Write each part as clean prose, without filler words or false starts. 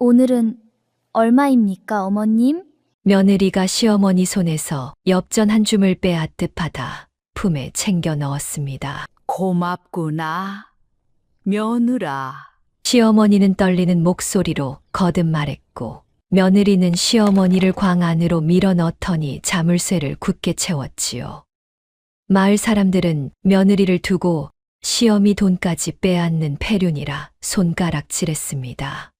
오늘은 얼마입니까, 어머님? 며느리가 시어머니 손에서 엽전 한 줌을 빼앗듯 받아 품에 챙겨 넣었습니다. 고맙구나, 며느라. 시어머니는 떨리는 목소리로 거듭 말했고, 며느리는 시어머니를 광 안으로 밀어 넣더니 자물쇠를 굳게 채웠지요. 마을 사람들은 며느리를 두고 시어미 돈까지 빼앗는 폐륜이라 손가락질했습니다.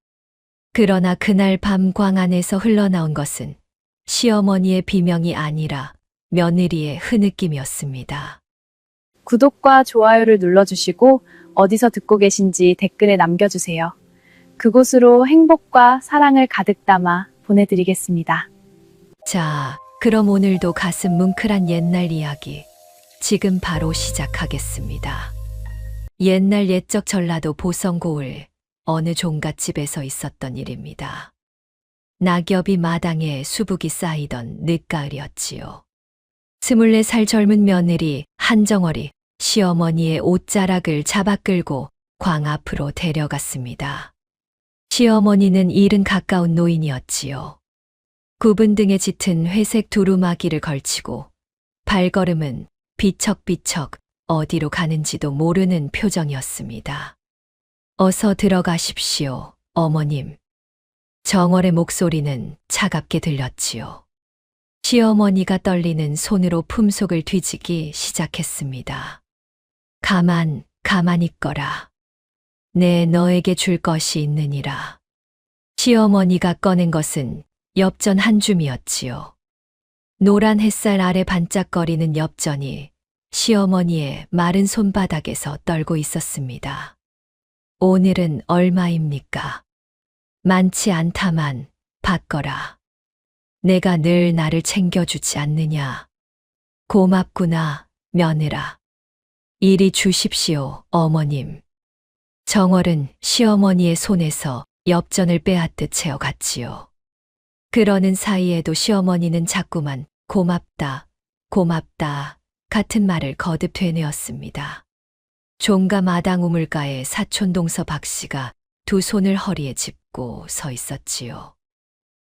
그러나 그날 밤 광 안에서 흘러나온 것은 시어머니의 비명이 아니라 며느리의 흐느낌이었습니다. 구독과 좋아요를 눌러주시고 어디서 듣고 계신지 댓글에 남겨주세요. 그곳으로 행복과 사랑을 가득 담아 보내드리겠습니다. 자, 그럼 오늘도 가슴 뭉클한 옛날 이야기 지금 바로 시작하겠습니다. 옛날 옛적 전라도 보성고을 어느 종갓집에서 있었던 일입니다. 낙엽이 마당에 수북이 쌓이던 늦가을이었지요. 24살 젊은 며느리 한정월이 시어머니의 옷자락을 잡아 끌고 광 앞으로 데려갔습니다. 시어머니는 일은 가까운 노인이었지요. 굽은 등에 짙은 회색 두루마기를 걸치고 발걸음은 비척비척 어디로 가는지도 모르는 표정이었습니다. 어서 들어가십시오, 어머님. 정월의 목소리는 차갑게 들렸지요. 시어머니가 떨리는 손으로 품속을 뒤지기 시작했습니다. 가만 있거라. 내 너에게 줄 것이 있느니라. 시어머니가 꺼낸 것은 엽전 한 줌이었지요. 노란 햇살 아래 반짝거리는 엽전이 시어머니의 마른 손바닥에서 떨고 있었습니다. 오늘은 얼마입니까? 많지 않다만 받거라. 내가 늘 나를 챙겨주지 않느냐. 고맙구나, 며느라. 이리 주십시오, 어머님. 정월은 시어머니의 손에서 엽전을 빼앗듯 채워갔지요. 그러는 사이에도 시어머니는 자꾸만 고맙다, 고맙다 같은 말을 거듭 되뇌었습니다. 종가 마당 우물가에 사촌동서 박씨가 두 손을 허리에 짚고 서 있었지요.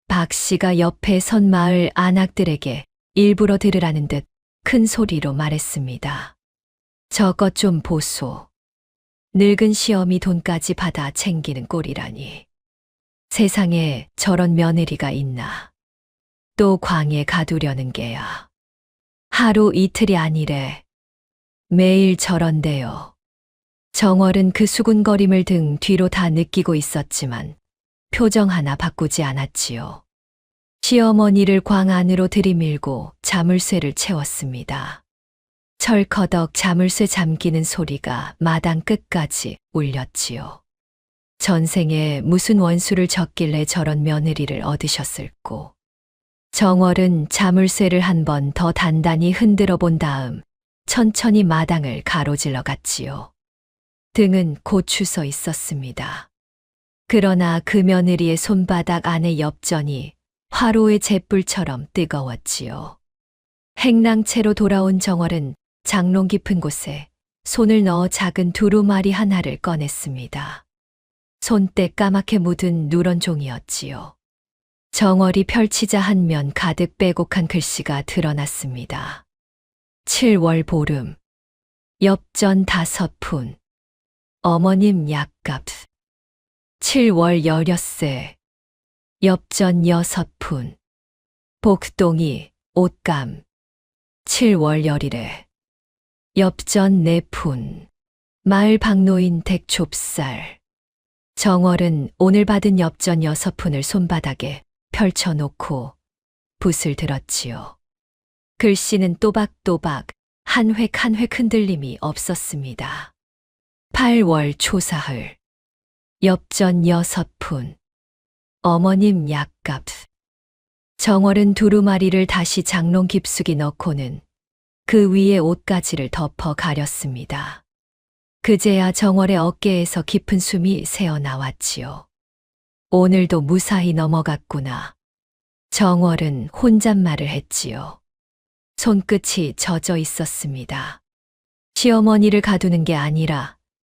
박씨가 옆에 선 마을 안악들에게 일부러 들으라는 듯 큰 소리로 말했습니다. 저것 좀 보소. 늙은 시어미 돈까지 받아 챙기는 꼴이라니. 세상에 저런 며느리가 있나. 또 광에 가두려는 게야. 하루 이틀이 아니래. 매일 저런데요. 정월은 그 수군거림을 등 뒤로 다 느끼고 있었지만 표정 하나 바꾸지 않았지요. 시어머니를 광 안으로 들이밀고 자물쇠를 채웠습니다. 철커덕 자물쇠 잠기는 소리가 마당 끝까지 울렸지요. 전생에 무슨 원수를 졌길래 저런 며느리를 얻으셨을꼬. 정월은 자물쇠를 한 번 더 단단히 흔들어 본 다음 천천히 마당을 가로질러 갔지요. 등은 고추서 있었습니다. 그러나 그 며느리의 손바닥 안의 엽전이 화로의 잿불처럼 뜨거웠지요. 행랑채로 돌아온 정월은 장롱 깊은 곳에 손을 넣어 작은 두루마리 하나를 꺼냈습니다. 손때 까맣게 묻은 누런 종이었지요. 정월이 펼치자 한 면 가득 빼곡한 글씨가 드러났습니다. 7월 보름, 엽전 5푼, 어머님 약값. 7월 여엿새, 엽전 6푼, 복동이 옷감. 7월 열일에, 엽전 4푼, 마을 박노인 댁좁쌀. 정월은 오늘 받은 엽전 6푼을 손바닥에 펼쳐놓고 붓을 들었지요. 글씨는 또박또박 한 획 한 획 흔들림이 없었습니다. 8월 초사흘, 엽전 6푼, 어머님 약값. 정월은 두루마리를 다시 장롱 깊숙이 넣고는 그 위에 옷가지를 덮어 가렸습니다. 그제야 정월의 어깨에서 깊은 숨이 새어나왔지요. 오늘도 무사히 넘어갔구나. 정월은 혼잣말을 했지요. 손끝이 젖어 있었습니다. 시어머니를 가두는 게 아니라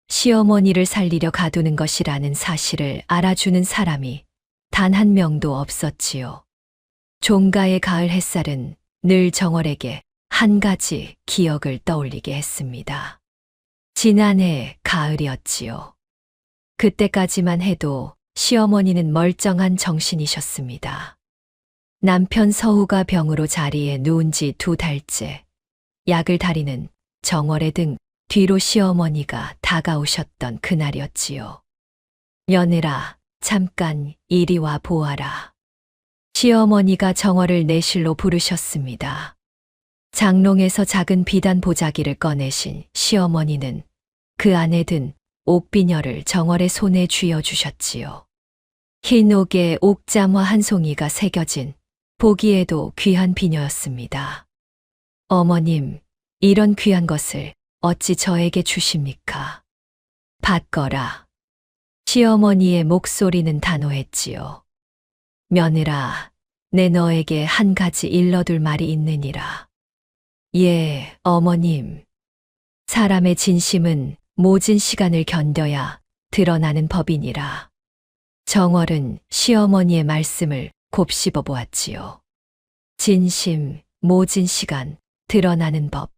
시어머니를 살리려 가두는 것이라는 사실을 알아주는 사람이 단 한 명도 없었지요. 종가의 가을 햇살은 늘 정월에게 한 가지 기억을 떠올리게 했습니다. 지난해 가을이었지요. 그때까지만 해도 시어머니는 멀쩡한 정신이셨습니다. 남편 서우가 병으로 자리에 누운 지 2달째, 약을 다리는 정월의 등 뒤로 시어머니가 다가오셨던 그날이었지요. 며느라, 잠깐 이리 와 보아라. 시어머니가 정월을 내실로 부르셨습니다. 장롱에서 작은 비단 보자기를 꺼내신 시어머니는 그 안에 든 옥비녀를 정월의 손에 쥐어주셨지요. 흰 옥에 옥잠화 한 송이가 새겨진 보기에도 귀한 비녀였습니다. 어머님, 이런 귀한 것을 어찌 저에게 주십니까? 받거라. 시어머니의 목소리는 단호했지요. 며느라, 내 너에게 한 가지 일러둘 말이 있느니라. 예, 어머님. 사람의 진심은 모진 시간을 견뎌야 드러나는 법이니라. 정월은 시어머니의 말씀을 곱씹어 보았지요. 진심, 모진 시간, 드러나는 법.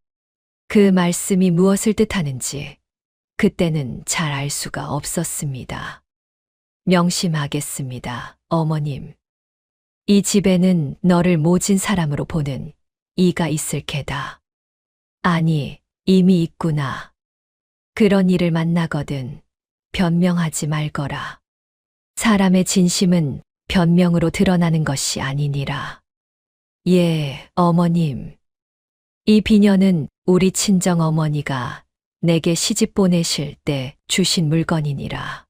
그 말씀이 무엇을 뜻하는지 그때는 잘 알 수가 없었습니다. 명심하겠습니다, 어머님. 이 집에는 너를 모진 사람으로 보는 이가 있을 게다. 아니, 이미 있구나. 그런 이를 만나거든 변명하지 말거라. 사람의 진심은 변명으로 드러나는 것이 아니니라. 예, 어머님. 이 비녀는 우리 친정 어머니가 내게 시집 보내실 때 주신 물건이니라.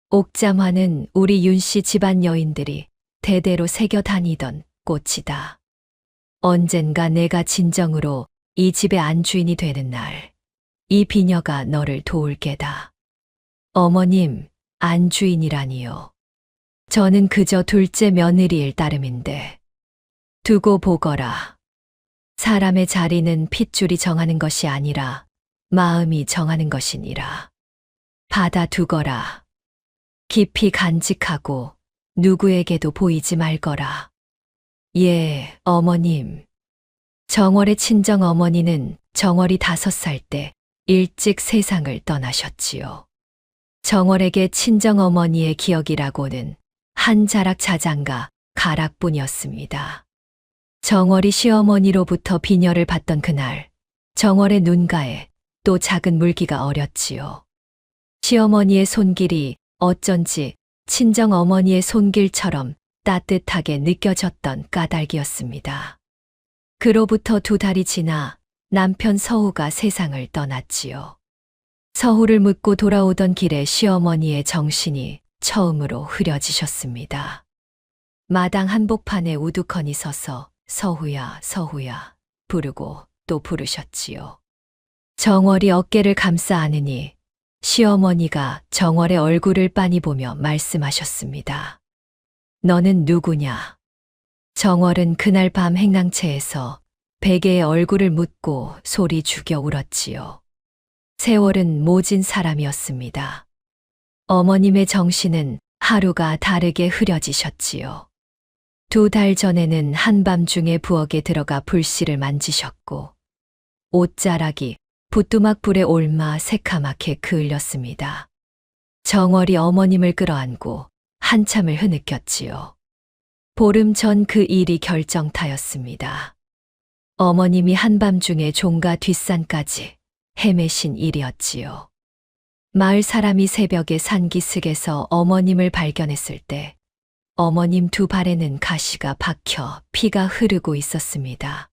옥잠화는 우리 윤씨 집안 여인들이 대대로 새겨 다니던 꽃이다. 언젠가 내가 진정으로 이 집의 안주인이 되는 날, 이 비녀가 너를 도울 게다. 어머님, 안주인이라니요. 저는 그저 둘째 며느리일 따름인데. 두고 보거라. 사람의 자리는 핏줄이 정하는 것이 아니라 마음이 정하는 것이니라. 받아두거라. 깊이 간직하고 누구에게도 보이지 말거라. 예, 어머님. 정월의 친정 어머니는 정월이 5살 때 일찍 세상을 떠나셨지요. 정월에게 친정 어머니의 기억이라고는 한 자락 자장가 가락뿐이었습니다. 정월이 시어머니로부터 비녀를 받던 그날, 정월의 눈가에 또 작은 물기가 어렸지요. 시어머니의 손길이 어쩐지 친정 어머니의 손길처럼 따뜻하게 느껴졌던 까닭이었습니다. 그로부터 2달이 지나 남편 서우가 세상을 떠났지요. 서우를 묻고 돌아오던 길에 시어머니의 정신이 처음으로 흐려지셨습니다. 마당 한복판에 우두커니 서서 서후야, 서후야 부르고 또 부르셨지요. 정월이 어깨를 감싸 안으니 시어머니가 정월의 얼굴을 빤히 보며 말씀하셨습니다. 너는 누구냐? 정월은 그날 밤 행랑채에서 베개의 얼굴을 묻고 소리 죽여 울었지요. 세월은 모진 사람이었습니다. 어머님의 정신은 하루가 다르게 흐려지셨지요. 2달 전에는 한밤중에 부엌에 들어가 불씨를 만지셨고 옷자락이 부뚜막 불에 올마 새카맣게 그을렸습니다. 정월이 어머님을 끌어안고 한참을 흐느꼈지요. 보름 전 그 일이 결정타였습니다. 어머님이 한밤중에 종가 뒷산까지 헤매신 일이었지요. 마을 사람이 새벽에 산기슭에서 어머님을 발견했을 때 어머님 2발에는 가시가 박혀 피가 흐르고 있었습니다.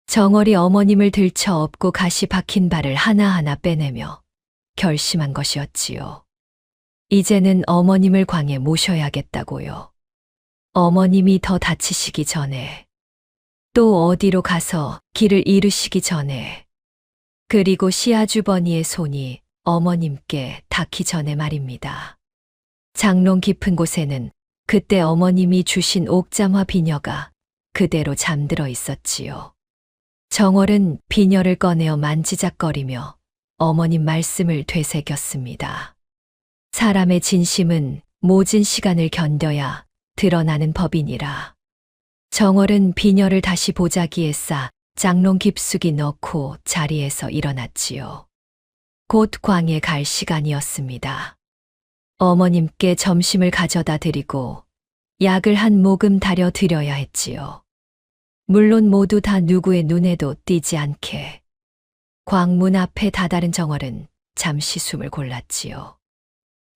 정월이 어머님을 들쳐 업고 가시 박힌 발을 하나하나 빼내며 결심한 것이었지요. 이제는 어머님을 광에 모셔야겠다고요. 어머님이 더 다치시기 전에, 또 어디로 가서 길을 잃으시기 전에, 그리고 시아주버니의 손이 어머님께 닿기 전에 말입니다. 장롱 깊은 곳에는 그때 어머님이 주신 옥잠화 비녀가 그대로 잠들어 있었지요. 정월은 비녀를 꺼내어 만지작거리며 어머님 말씀을 되새겼습니다. 사람의 진심은 모진 시간을 견뎌야 드러나는 법이니라. 정월은 비녀를 다시 보자기에 싸 장롱 깊숙이 넣고 자리에서 일어났지요. 곧 광에 갈 시간이었습니다. 어머님께 점심을 가져다 드리고 약을 한 모금 다려 드려야 했지요. 물론 모두 다 누구의 눈에도 띄지 않게. 광문 앞에 다다른 정월은 잠시 숨을 골랐지요.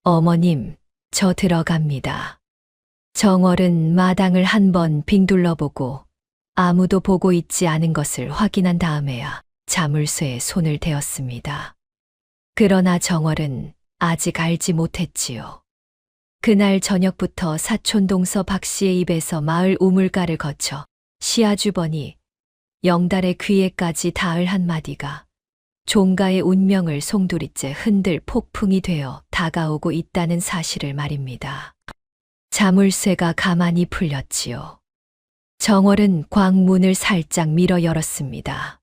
어머님, 저 들어갑니다. 정월은 마당을 한번 빙 둘러보고 아무도 보고 있지 않은 것을 확인한 다음에야 자물쇠에 손을 대었습니다. 그러나 정월은 아직 알지 못했지요. 그날 저녁부터 사촌동서 박 씨의 입에서 마을 우물가를 거쳐 시아주번이 영달의 귀에까지 닿을 한마디가 종가의 운명을 송두리째 흔들 폭풍이 되어 다가오고 있다는 사실을 말입니다. 자물쇠가 가만히 풀렸지요. 정월은 광문을 살짝 밀어 열었습니다.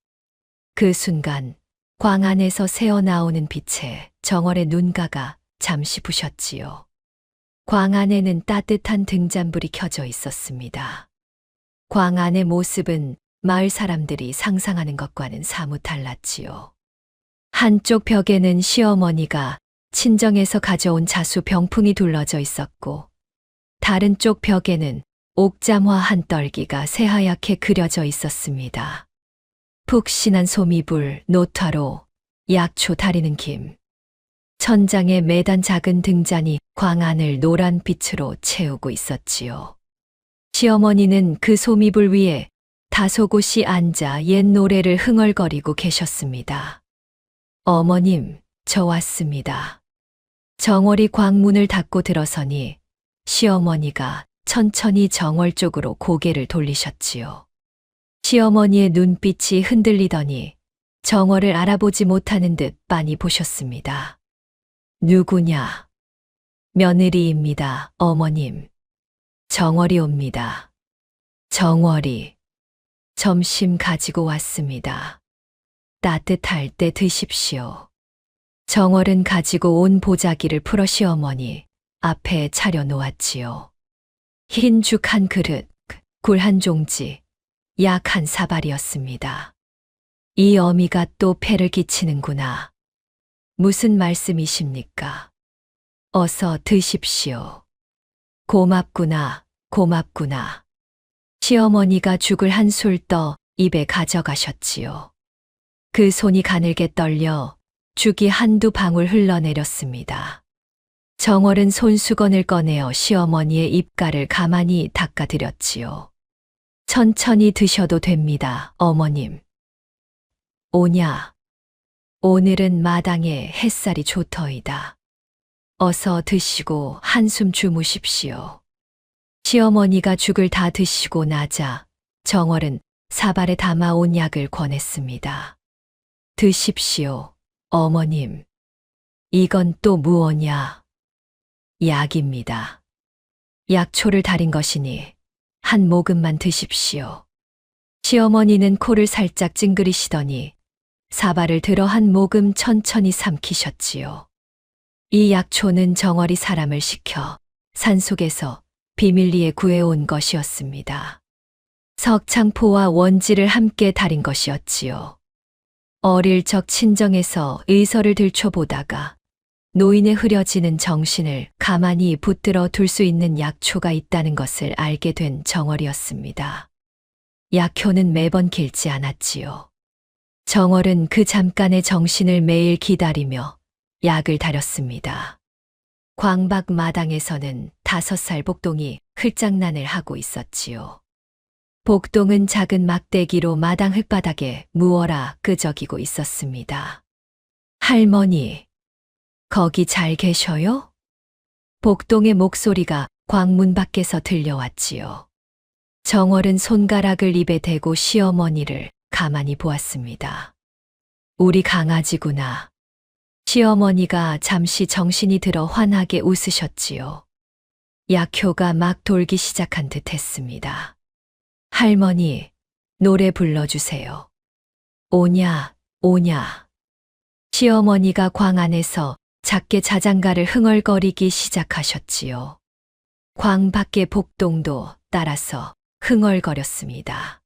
그 순간 광 안에서 새어나오는 빛에 정월의 눈가가 잠시 부셨지요. 광 안에는 따뜻한 등잔불이 켜져 있었습니다. 광 안의 모습은 마을 사람들이 상상하는 것과는 사뭇 달랐지요. 한쪽 벽에는 시어머니가 친정에서 가져온 자수 병풍이 둘러져 있었고, 다른 쪽 벽에는 옥잠화 한 떨기가 새하얗게 그려져 있었습니다. 푹신한 소미불, 노타로, 약초 다리는 김. 천장에 매단 작은 등잔이 광 안을 노란 빛으로 채우고 있었지요. 시어머니는 그 소미불 위에 다소곳이 앉아 옛 노래를 흥얼거리고 계셨습니다. 어머님, 저 왔습니다. 정월이 광문을 닫고 들어서니 시어머니가 천천히 정월 쪽으로 고개를 돌리셨지요. 시어머니의 눈빛이 흔들리더니 정월을 알아보지 못하는 듯 빤히 보셨습니다. 누구냐? 며느리입니다, 어머님. 정월이 옵니다. 정월이. 점심 가지고 왔습니다. 따뜻할 때 드십시오. 정월은 가지고 온 보자기를 풀어 시어머니 앞에 차려 놓았지요. 흰 죽 한 그릇, 굴 한 종지, 약 한 사발이었습니다. 이 어미가 또 폐를 끼치는구나. 무슨 말씀이십니까? 어서 드십시오. 고맙구나, 고맙구나. 시어머니가 죽을 한 술 떠 입에 가져가셨지요. 그 손이 가늘게 떨려 죽이 한두 방울 흘러내렸습니다. 정월은 손수건을 꺼내어 시어머니의 입가를 가만히 닦아드렸지요. 천천히 드셔도 됩니다, 어머님. 오냐. 오늘은 마당에 햇살이 좋더이다. 어서 드시고 한숨 주무십시오. 시어머니가 죽을 다 드시고 나자 정월은 사발에 담아온 약을 권했습니다. 드십시오, 어머님. 이건 또 무엇냐? 약입니다. 약초를 달인 것이니 한 모금만 드십시오. 시어머니는 코를 살짝 찡그리시더니 사발을 들어 한 모금 천천히 삼키셨지요. 이 약초는 정월이 사람을 시켜 산속에서 비밀리에 구해온 것이었습니다. 석창포와 원지를 함께 달인 것이었지요. 어릴 적 친정에서 의서를 들춰보다가 노인의 흐려지는 정신을 가만히 붙들어 둘 수 있는 약초가 있다는 것을 알게 된 정월이었습니다. 약효는 매번 길지 않았지요. 정월은 그 잠깐의 정신을 매일 기다리며 약을 다렸습니다. 광박 마당에서는 5살 복동이 흘장난을 하고 있었지요. 복동은 작은 막대기로 마당 흙바닥에 무어라 끄적이고 있었습니다. 할머니, 거기 잘 계셔요? 복동의 목소리가 광문 밖에서 들려왔지요. 정월은 손가락을 입에 대고 시어머니를 가만히 보았습니다. 우리 강아지구나. 시어머니가 잠시 정신이 들어 환하게 웃으셨지요. 약효가 막 돌기 시작한 듯 했습니다. 할머니, 노래 불러주세요. 오냐, 오냐. 시어머니가 광 안에서 작게 자장가를 흥얼거리기 시작하셨지요. 광 밖의 복동도 따라서 흥얼거렸습니다.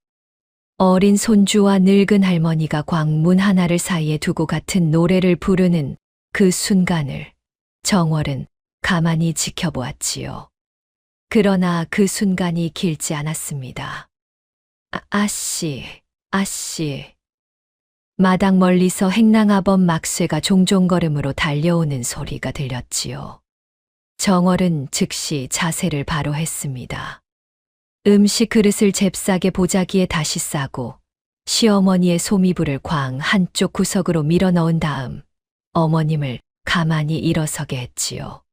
어린 손주와 늙은 할머니가 광문 하나를 사이에 두고 같은 노래를 부르는 그 순간을 정월은 가만히 지켜보았지요. 그러나 그 순간이 길지 않았습니다. 아씨. 마당 멀리서 행랑아범 막쇠가 종종걸음으로 달려오는 소리가 들렸지요. 정월은 즉시 자세를 바로 했습니다. 음식 그릇을 잽싸게 보자기에 다시 싸고 시어머니의 소미불을 광 한쪽 구석으로 밀어 넣은 다음 어머님을 가만히 일어서게 했지요.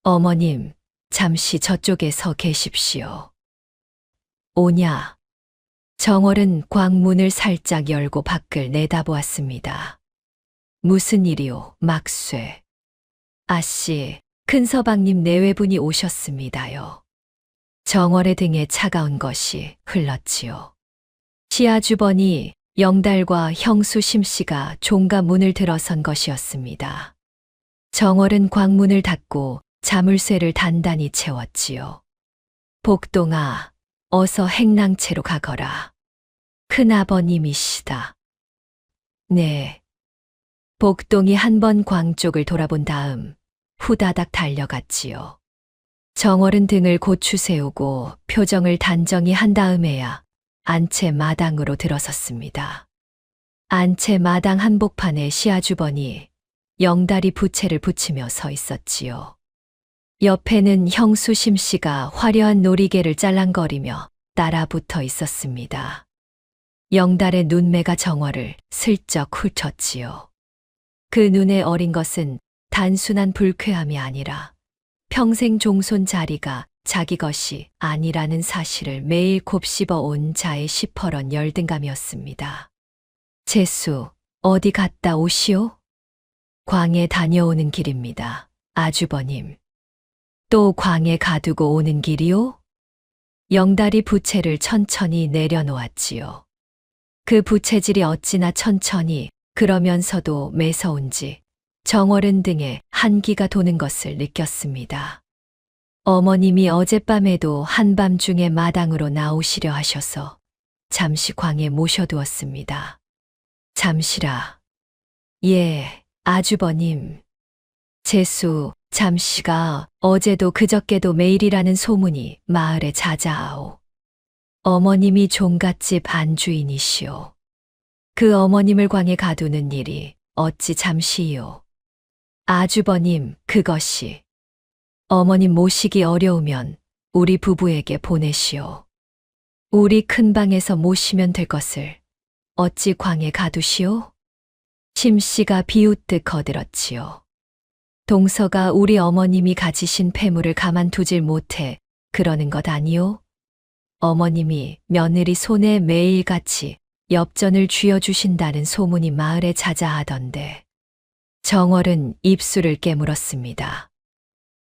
어머님, 잠시 저쪽에 서 계십시오. 오냐? 정월은 광문을 살짝 열고 밖을 내다보았습니다. 무슨 일이오, 막쇠? 아씨, 큰서방님 내외분이 오셨습니다요. 정월의 등에 차가운 것이 흘렀지요. 시아주번이 영달과 형수 심씨가 종가 문을 들어선 것이었습니다. 정월은 광문을 닫고 자물쇠를 단단히 채웠지요. 복동아, 어서 행랑채로 가거라. 큰아버님이시다. 네. 복동이 한 번 광 쪽을 돌아본 다음 후다닥 달려갔지요. 정월은 등을 고추 세우고 표정을 단정히 한 다음에야 안채 마당으로 들어섰습니다. 안채 마당 한복판에 시아주번이 영다리 부채를 붙이며 서 있었지요. 옆에는 형수 심씨가 화려한 놀이개를 짤랑거리며 따라 붙어 있었습니다. 영달의 눈매가 정월을 슬쩍 훑었지요. 그 눈에 어린 것은 단순한 불쾌함이 아니라 평생 종손 자리가 자기 것이 아니라는 사실을 매일 곱씹어 온 자의 시퍼런 열등감이었습니다. 재수, 어디 갔다 오시오? 광에 다녀오는 길입니다. 아주버님. 또 광에 가두고 오는 길이오? 영다리 부채를 천천히 내려놓았지요. 그 부채질이 어찌나 천천히 그러면서도 매서운지 정월은 등에 한기가 도는 것을 느꼈습니다. 어머님이 어젯밤에도 한밤중에 마당으로 나오시려 하셔서 잠시 광에 모셔두었습니다. 잠시라. 예, 아주버님. 재수, 잠시가 어제도 그저께도 매일이라는 소문이 마을에 자자하오. 어머님이 종갓집 안주인이시오. 그 어머님을 광에 가두는 일이 어찌 잠시이오. 아주버님, 그것이 어머님 모시기 어려우면 우리 부부에게 보내시오. 우리 큰방에서 모시면 될 것을 어찌 광에 가두시오? 심씨가 비웃듯 거들었지요. 동서가 우리 어머님이 가지신 폐물을 가만두질 못해 그러는 것 아니오? 어머님이 며느리 손에 매일같이 엽전을 쥐어주신다는 소문이 마을에 자자하던데. 정월은 입술을 깨물었습니다.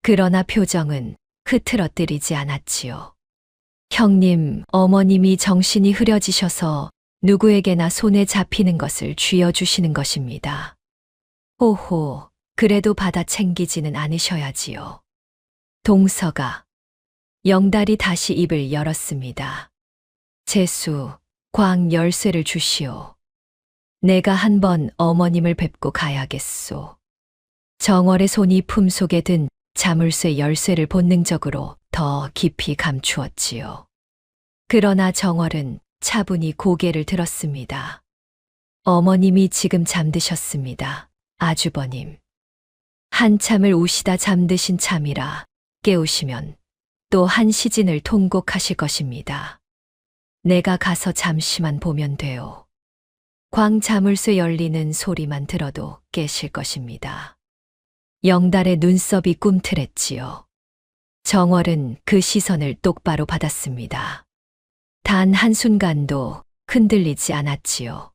그러나 표정은 흐트러뜨리지 않았지요. 형님, 어머님이 정신이 흐려지셔서 누구에게나 손에 잡히는 것을 쥐어주시는 것입니다. 호호, 그래도 받아 챙기지는 않으셔야지요. 동서가 영달이 다시 입을 열었습니다. 재수, 광 열쇠를 주시오. 내가 한번 어머님을 뵙고 가야겠소. 정월의 손이 품속에 든 자물쇠 열쇠를 본능적으로 더 깊이 감추었지요. 그러나 정월은 차분히 고개를 들었습니다. 어머님이 지금 잠드셨습니다. 아주버님. 한참을 우시다 잠드신 참이라 깨우시면 또 한 시진을 통곡하실 것입니다. 내가 가서 잠시만 보면 돼요. 광 자물쇠 열리는 소리만 들어도 깨실 것입니다. 영달의 눈썹이 꿈틀했지요. 정월은 그 시선을 똑바로 받았습니다. 단 한순간도 흔들리지 않았지요.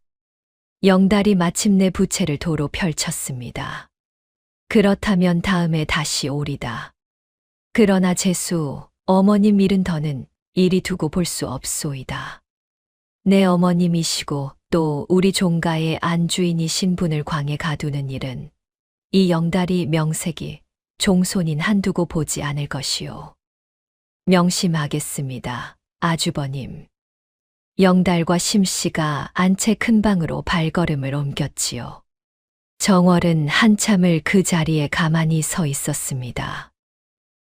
영달이 마침내 부채를 도로 펼쳤습니다. 그렇다면 다음에 다시 오리다. 그러나 재수, 어머님 일은 더는 이리 두고 볼 수 없소이다. 내 어머님이시고 또 우리 종가의 안주인이신 분을 광에 가두는 일은 이 영달이 명색이 종손인 한두고 보지 않을 것이오. 명심하겠습니다, 아주버님. 영달과 심씨가 안채 큰 방으로 발걸음을 옮겼지요. 정월은 한참을 그 자리에 가만히 서 있었습니다.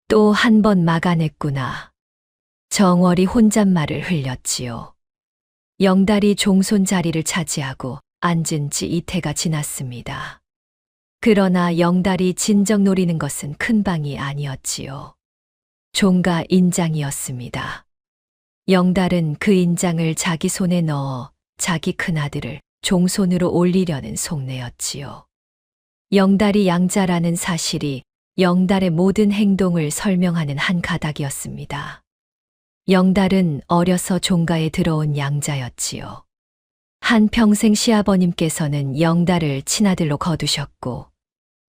또 한 번 막아냈구나. 정월이 혼잣말을 흘렸지요. 영달이 종손 자리를 차지하고 앉은 지 이태가 지났습니다. 그러나 영달이 진정 노리는 것은 큰 방이 아니었지요. 종가 인장이었습니다. 영달은 그 인장을 자기 손에 넣어 자기 큰아들을 종손으로 올리려는 속내였지요. 영달이 양자라는 사실이 영달의 모든 행동을 설명하는 한 가닥이었습니다. 영달은 어려서 종가에 들어온 양자였지요. 한평생 시아버님께서는 영달을 친아들로 거두셨고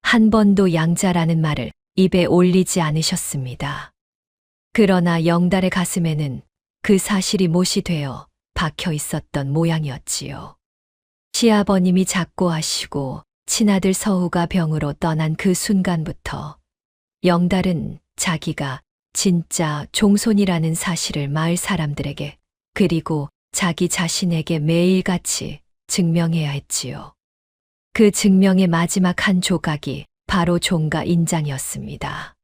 한 번도 양자라는 말을 입에 올리지 않으셨습니다. 그러나 영달의 가슴에는 그 사실이 못이 되어 박혀 있었던 모양이었지요. 시아버님이 작고하시고 친아들 서우가 병으로 떠난 그 순간부터 영달은 자기가 진짜 종손이라는 사실을 마을 사람들에게 그리고 자기 자신에게 매일같이 증명해야 했지요. 그 증명의 마지막 한 조각이 바로 종가 인장이었습니다.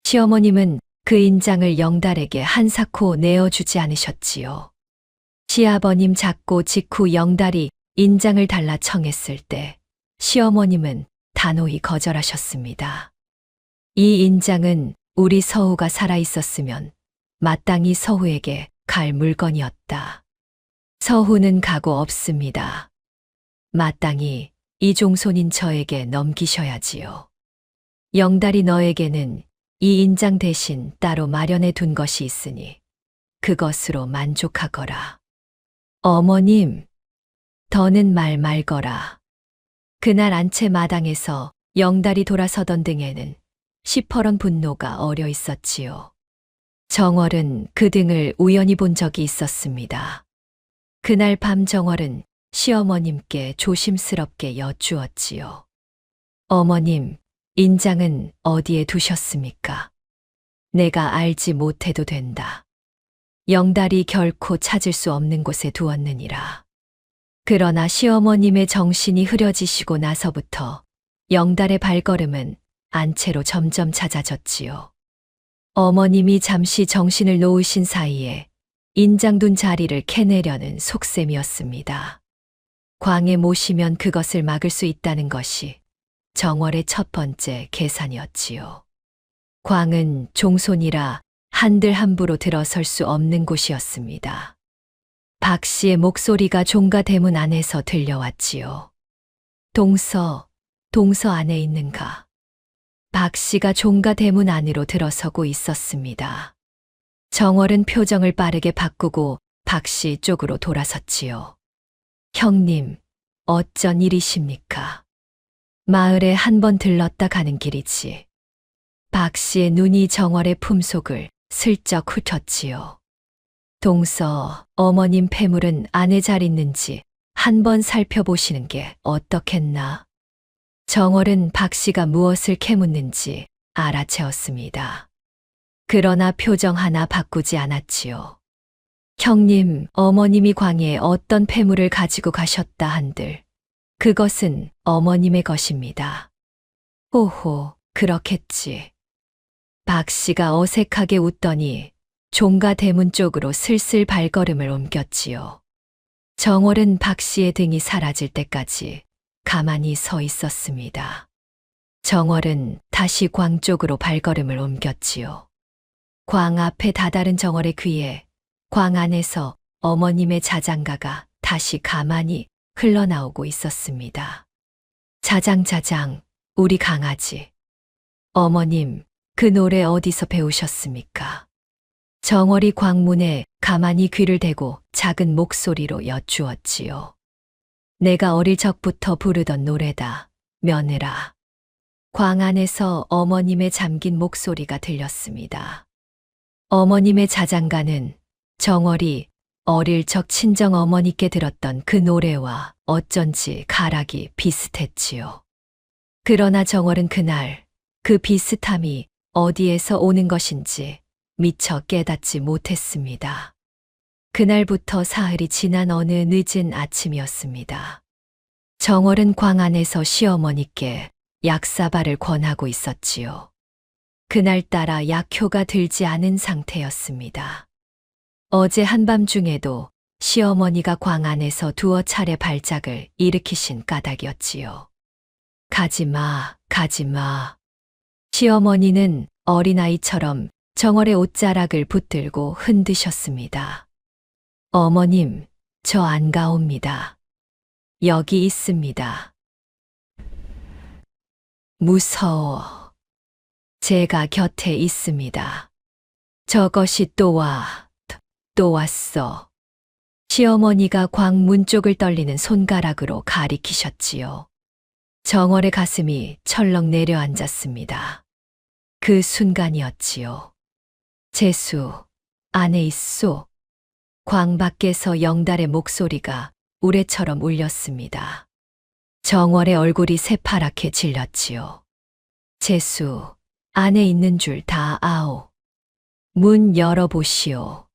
시어머님은 그 인장을 영달에게 한사코 내어주지 않으셨지요. 시아버님 작고 직후 영달이 인장을 달라 청했을 때 시어머님은 단호히 거절하셨습니다. 이 인장은 우리 서우가 살아 있었으면 마땅히 서우에게 갈 물건이었다. 서우는 가고 없습니다. 마땅히 이 종손인 저에게 넘기셔야지요. 영달이 너에게는 이 인장 대신 따로 마련해 둔 것이 있으니 그것으로 만족하거라. 어머님, 더는 말 말거라. 그날 안채 마당에서 영달이 돌아서던 등에는 시퍼런 분노가 어려 있었지요. 정월은 그 등을 우연히 본 적이 있었습니다. 그날 밤 정월은 시어머님께 조심스럽게 여쭈었지요. 어머님, 인장은 어디에 두셨습니까? 내가 알지 못해도 된다. 영달이 결코 찾을 수 없는 곳에 두었느니라. 그러나 시어머님의 정신이 흐려지시고 나서부터 영달의 발걸음은 안채로 점점 잦아졌지요. 어머님이 잠시 정신을 놓으신 사이에 인장 둔 자리를 캐내려는 속셈이었습니다. 광에 모시면 그것을 막을 수 있다는 것이 정월의 첫 번째 계산이었지요. 광은 종손이라 한들 함부로 들어설 수 없는 곳이었습니다. 박 씨의 목소리가 종가 대문 안에서 들려왔지요. 동서 안에 있는가? 박 씨가 종가 대문 안으로 들어서고 있었습니다. 정월은 표정을 빠르게 바꾸고 박 씨 쪽으로 돌아섰지요. 형님, 어쩐 일이십니까? 마을에 한 번 들렀다 가는 길이지. 박 씨의 눈이 정월의 품속을 슬쩍 훑었지요. 동서, 어머님 폐물은 안에 잘 있는지 한번 살펴보시는 게 어떻겠나? 정월은 박 씨가 무엇을 캐묻는지 알아채었습니다. 그러나 표정 하나 바꾸지 않았지요. 형님, 어머님이 광야에 어떤 폐물을 가지고 가셨다 한들 그것은 어머님의 것입니다. 호호, 그렇겠지. 박 씨가 어색하게 웃더니 종가 대문 쪽으로 슬슬 발걸음을 옮겼지요. 정월은 박 씨의 등이 사라질 때까지 가만히 서 있었습니다. 정월은 다시 광 쪽으로 발걸음을 옮겼지요. 광 앞에 다다른 정월의 귀에 광 안에서 어머님의 자장가가 다시 가만히 흘러나오고 있었습니다. 자장자장, 우리 강아지. 어머님, 그 노래 어디서 배우셨습니까? 정월이 광문에 가만히 귀를 대고 작은 목소리로 여쭈었지요. 내가 어릴 적부터 부르던 노래다, 며느라. 광 안에서 어머님의 잠긴 목소리가 들렸습니다. 어머님의 자장가는 정월이 어릴 적 친정 어머니께 들었던 그 노래와 어쩐지 가락이 비슷했지요. 그러나 정월은 그날 그 비슷함이 어디에서 오는 것인지 미처 깨닫지 못했습니다. 그날부터 사흘이 지난 어느 늦은 아침이었습니다. 정월은 광 안에서 시어머니께 약사발을 권하고 있었지요. 그날따라 약효가 들지 않은 상태였습니다. 어제 한밤중에도 시어머니가 광 안에서 두어 차례 발작을 일으키신 까닭이었지요. 가지마, 가지마. 시어머니는 어린아이처럼 정월의 옷자락을 붙들고 흔드셨습니다. 어머님, 저 안 가옵니다. 여기 있습니다. 무서워. 제가 곁에 있습니다. 저것이 또 왔어. 시어머니가 광문 쪽을 떨리는 손가락으로 가리키셨지요. 정월의 가슴이 철렁 내려앉았습니다. 그 순간이었지요. 재수, 안에 있소. 광 밖에서 영달의 목소리가 우레처럼 울렸습니다. 정월의 얼굴이 새파랗게 질렸지요. 재수, 안에 있는 줄 다 아오. 문 열어보시오.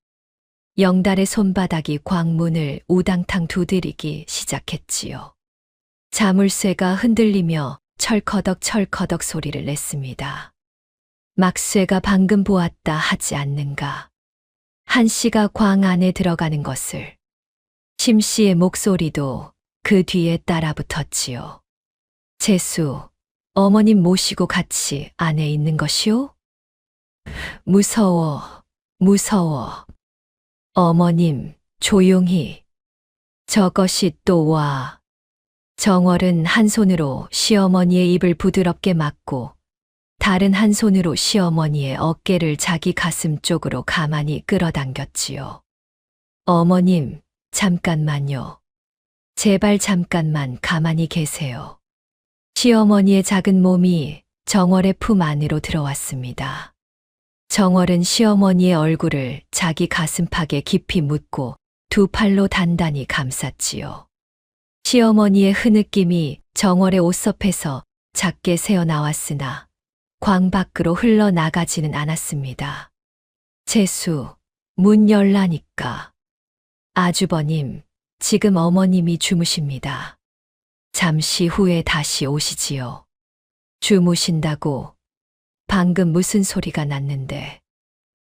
영달의 손바닥이 광문을 우당탕 두드리기 시작했지요. 자물쇠가 흔들리며 철커덕 소리를 냈습니다. 막쇠가 방금 보았다 하지 않는가. 한씨가 광 안에 들어가는 것을. 심씨의 목소리도 그 뒤에 따라붙었지요. 재수, 어머님 모시고 같이 안에 있는 것이오? 무서워, 무서워. 어머님, 조용히. 저것이 또 와. 정월은 한 손으로 시어머니의 입을 부드럽게 막고 다른 한 손으로 시어머니의 어깨를 자기 가슴 쪽으로 가만히 끌어당겼지요. 어머님, 잠깐만요. 제발 잠깐만 가만히 계세요. 시어머니의 작은 몸이 정월의 품 안으로 들어왔습니다. 정월은 시어머니의 얼굴을 자기 가슴팍에 깊이 묻고 두 팔로 단단히 감쌌지요. 시어머니의 흐느낌이 정월의 옷섭에서 작게 새어나왔으나 광 밖으로 흘러나가지는 않았습니다. 재수, 문 열라니까. 아주버님, 지금 어머님이 주무십니다. 잠시 후에 다시 오시지요. 주무신다고? 방금 무슨 소리가 났는데.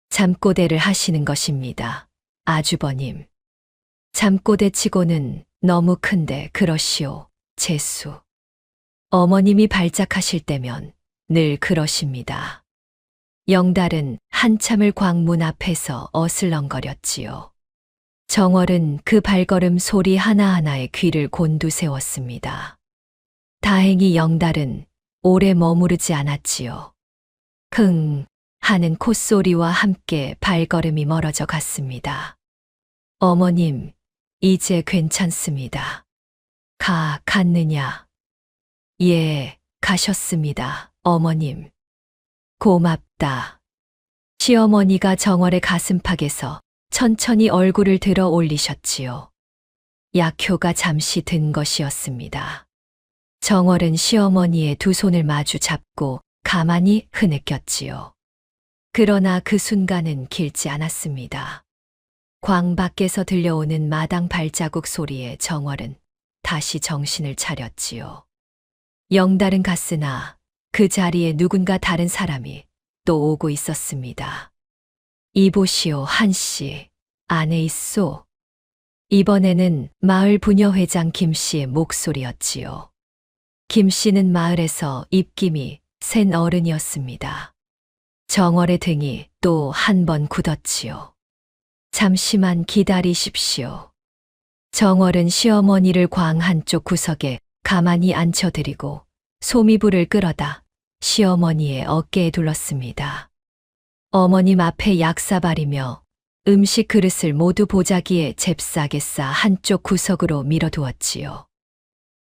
잠꼬대를 하시는 것입니다. 아주버님. 잠꼬대 치고는 너무 큰데 그러시오, 재수. 어머님이 발작하실 때면 늘 그러십니다. 영달은 한참을 광문 앞에서 어슬렁거렸지요. 정월은 그 발걸음 소리 하나하나에 귀를 곤두세웠습니다. 다행히 영달은 오래 머무르지 않았지요. 흥 하는 콧소리와 함께 발걸음이 멀어져 갔습니다. 어머님, 이제 괜찮습니다. 갔느냐? 예, 가셨습니다, 어머님. 고맙다. 시어머니가 정월의 가슴팍에서 천천히 얼굴을 들어 올리셨지요. 약효가 잠시 든 것이었습니다. 정월은 시어머니의 두 손을 마주 잡고 가만히 흐느꼈지요. 그러나 그 순간은 길지 않았습니다. 광 밖에서 들려오는 마당 발자국 소리에 정월은 다시 정신을 차렸지요. 영달은 갔으나 그 자리에 누군가 다른 사람이 또 오고 있었습니다. 이보시오, 한씨, 안에 있소. 이번에는 마을 부녀회장 김씨의 목소리였지요. 김씨는 마을에서 입김이 센 어른이었습니다. 정월의 등이 또 한 번 굳었지요. 잠시만 기다리십시오. 정월은 시어머니를 광 한쪽 구석에 가만히 앉혀드리고 소미불을 끌어다 시어머니의 어깨에 둘렀습니다. 어머님 앞에 약사발이며 음식 그릇을 모두 보자기에 잽싸게 싸 한쪽 구석으로 밀어두었지요.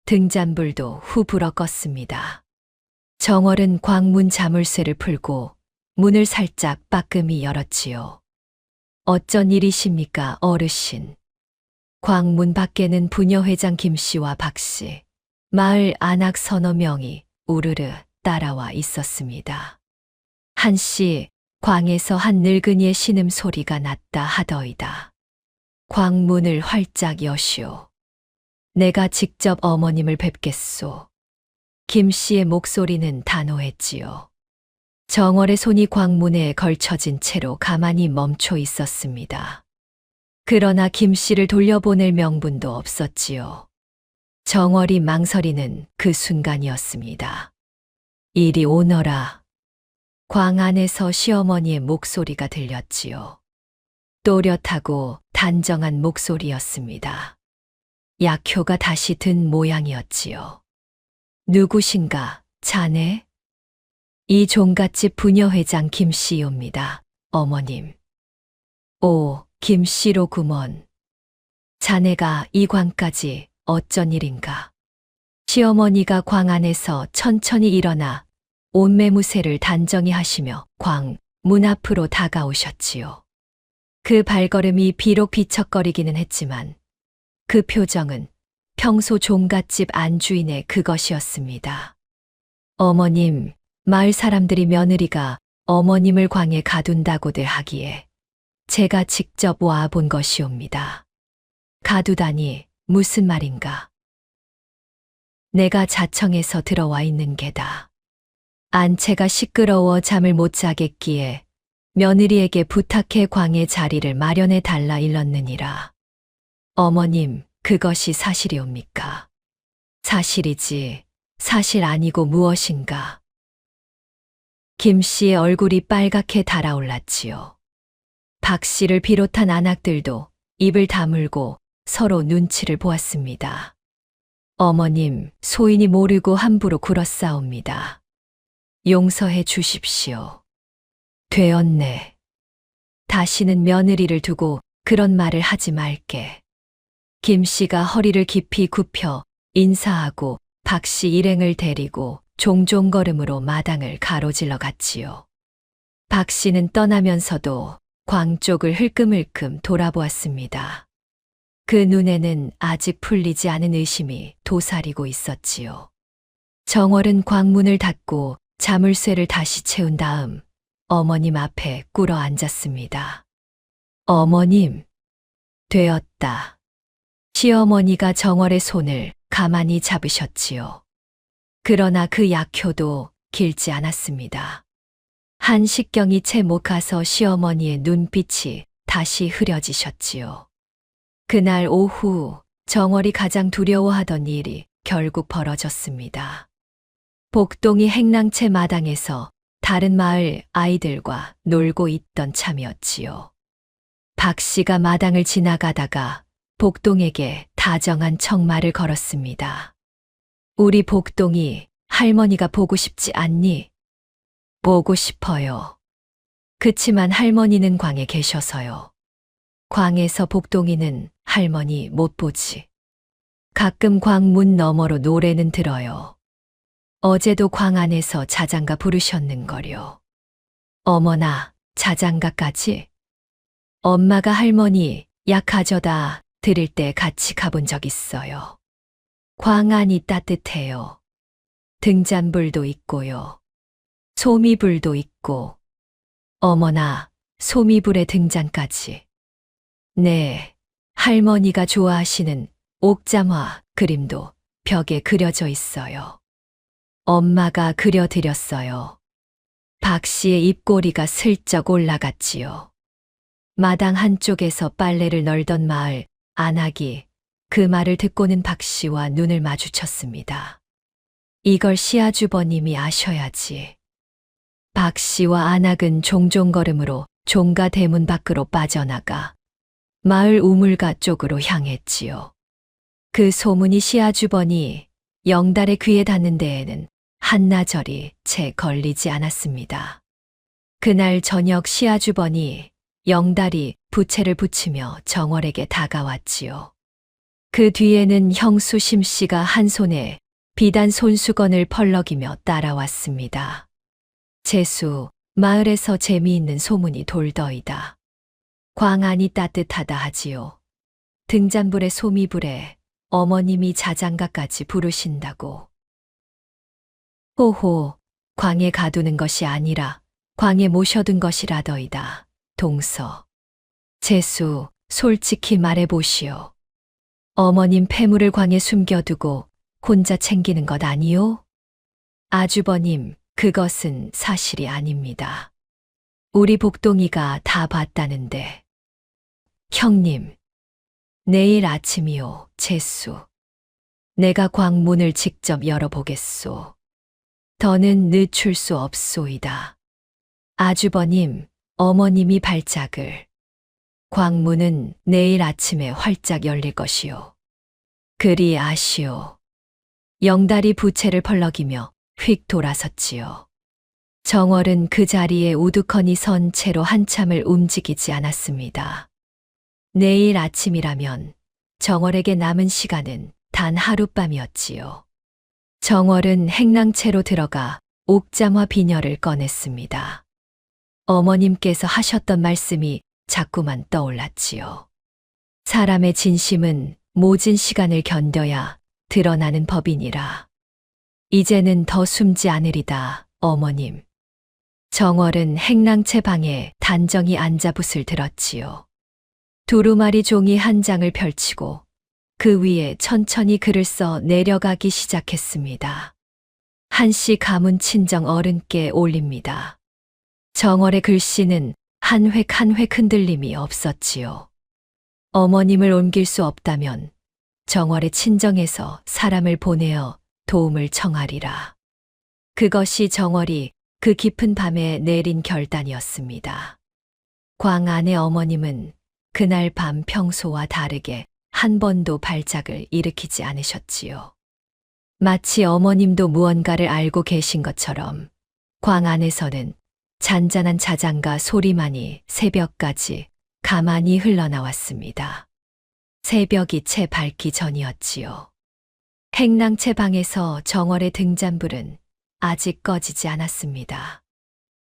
등잔불도 후 불어 껐습니다. 정월은 광문 자물쇠를 풀고 문을 살짝 빠끔히 열었지요. 어쩐 일이십니까, 어르신? 광문 밖에는 부녀회장 김씨와 박씨, 마을 안악 서너 명이 우르르 따라와 있었습니다. 한씨, 광에서 한 늙은이의 신음소리가 났다 하더이다. 광문을 활짝 여시오. 내가 직접 어머님을 뵙겠소. 김 씨의 목소리는 단호했지요. 정월의 손이 광문에 걸쳐진 채로 가만히 멈춰 있었습니다. 그러나 김 씨를 돌려보낼 명분도 없었지요. 정월이 망설이는 그 순간이었습니다. 이리 오너라. 광 안에서 시어머니의 목소리가 들렸지요. 또렷하고 단정한 목소리였습니다. 약효가 다시 든 모양이었지요. 누구신가, 자네? 이 종갓집 부녀회장 김씨옵니다, 어머님. 오, 김씨로구먼. 자네가 이 광까지 어쩐 일인가? 시어머니가 광 안에서 천천히 일어나 옷매무새를 단정히 하시며 광 문 앞으로 다가오셨지요. 그 발걸음이 비록 비척거리기는 했지만 그 표정은 평소 종갓집 안주인의 그것이었습니다. 어머님, 마을 사람들이 며느리가 어머님을 광에 가둔다고들 하기에 제가 직접 와본 것이옵니다. 가두다니 무슨 말인가? 내가 자청에서 들어와 있는 게다. 안채가 시끄러워 잠을 못 자겠기에 며느리에게 부탁해 광의 자리를 마련해 달라 일렀느니라. 어머님, 그것이 사실이옵니까? 사실이지, 사실 아니고 무엇인가? 김 씨의 얼굴이 빨갛게 달아올랐지요. 박 씨를 비롯한 안악들도 입을 다물고 서로 눈치를 보았습니다. 어머님, 소인이 모르고 함부로 굴었사옵니다. 용서해 주십시오. 되었네. 다시는 며느리를 두고 그런 말을 하지 말게. 김 씨가 허리를 깊이 굽혀 인사하고 박 씨 일행을 데리고 종종걸음으로 마당을 가로질러 갔지요. 박 씨는 떠나면서도 광 쪽을 흘끔흘끔 돌아보았습니다. 그 눈에는 아직 풀리지 않은 의심이 도사리고 있었지요. 정월은 광문을 닫고 자물쇠를 다시 채운 다음 어머님 앞에 꿇어 앉았습니다. 어머님, 되었다. 시어머니가 정월의 손을 가만히 잡으셨지요. 그러나 그 약효도 길지 않았습니다. 한 식경이 채 못 가서 시어머니의 눈빛이 다시 흐려지셨지요. 그날 오후 정월이 가장 두려워하던 일이 결국 벌어졌습니다. 복동이 행랑채 마당에서 다른 마을 아이들과 놀고 있던 참이었지요. 박 씨가 마당을 지나가다가 복동에게 다정한 청말을 걸었습니다. 우리 복동이 할머니가 보고 싶지 않니? 보고 싶어요. 그치만 할머니는 광에 계셔서요. 광에서 복동이는 할머니 못 보지. 가끔 광문 너머로 노래는 들어요. 어제도 광 안에서 자장가 부르셨는걸요. 어머나, 자장가까지? 엄마가 할머니 약 가져다 드릴 때 같이 가본 적 있어요. 광 안이 따뜻해요. 등잔불도 있고요. 소미불도 있고. 어머나, 소미불에 등잔까지. 네, 할머니가 좋아하시는 옥잠화 그림도 벽에 그려져 있어요. 엄마가 그려드렸어요. 박 씨의 입꼬리가 슬쩍 올라갔지요. 마당 한쪽에서 빨래를 널던 마을 안악이 그 말을 듣고는 박 씨와 눈을 마주쳤습니다. 이걸 시아주버님이 아셔야지. 박 씨와 안악은 종종걸음으로 종가 대문 밖으로 빠져나가 마을 우물가 쪽으로 향했지요. 그 소문이 시아주번이 영달의 귀에 닿는 데에는 한나절이 채 걸리지 않았습니다. 그날 저녁 시아주번이 영달이 부채를 붙이며 정월에게 다가왔지요. 그 뒤에는 형수 심씨가 한 손에 비단 손수건을 펄럭이며 따라왔습니다. 재수, 마을에서 재미있는 소문이 돌더이다. 광안이 따뜻하다 하지요. 등잔불에 소미불에 어머님이 자장가까지 부르신다고. 호호, 광에 가두는 것이 아니라 광에 모셔둔 것이라더이다. 동서. 재수, 솔직히 말해보시오. 어머님 폐물을 광에 숨겨두고 혼자 챙기는 것 아니오? 아주버님, 그것은 사실이 아닙니다. 우리 복동이가 다 봤다는데. 형님, 내일 아침이오, 재수. 내가 광문을 직접 열어보겠소. 더는 늦출 수 없소이다. 아주버님, 어머님이 발작을. 광문은 내일 아침에 활짝 열릴 것이오. 그리 아시오. 영달이 부채를 펄럭이며 휙 돌아섰지요. 정월은 그 자리에 우두커니 선 채로 한참을 움직이지 않았습니다. 내일 아침이라면 정월에게 남은 시간은 단 하룻밤이었지요. 정월은 행랑채로 들어가 옥잠화 비녀를 꺼냈습니다. 어머님께서 하셨던 말씀이 자꾸만 떠올랐지요. 사람의 진심은 모진 시간을 견뎌야 드러나는 법이니라. 이제는 더 숨지 않으리다, 어머님. 정월은 행랑채 방에 단정히 앉아 붓을 들었지요. 두루마리 종이 한 장을 펼치고 그 위에 천천히 글을 써 내려가기 시작했습니다. 한씨 가문 친정 어른께 올립니다. 정월의 글씨는 한 획 한 획 흔들림이 없었지요. 어머님을 옮길 수 없다면 정월의 친정에서 사람을 보내어 도움을 청하리라. 그것이 정월이 그 깊은 밤에 내린 결단이었습니다. 광 안의 어머님은 그날 밤 평소와 다르게 한 번도 발작을 일으키지 않으셨지요. 마치 어머님도 무언가를 알고 계신 것처럼 광 안에서는 잔잔한 자장가 소리만이 새벽까지 가만히 흘러나왔습니다. 새벽이 채 밝기 전이었지요. 행랑채 방에서 정월의 등잔불은 아직 꺼지지 않았습니다.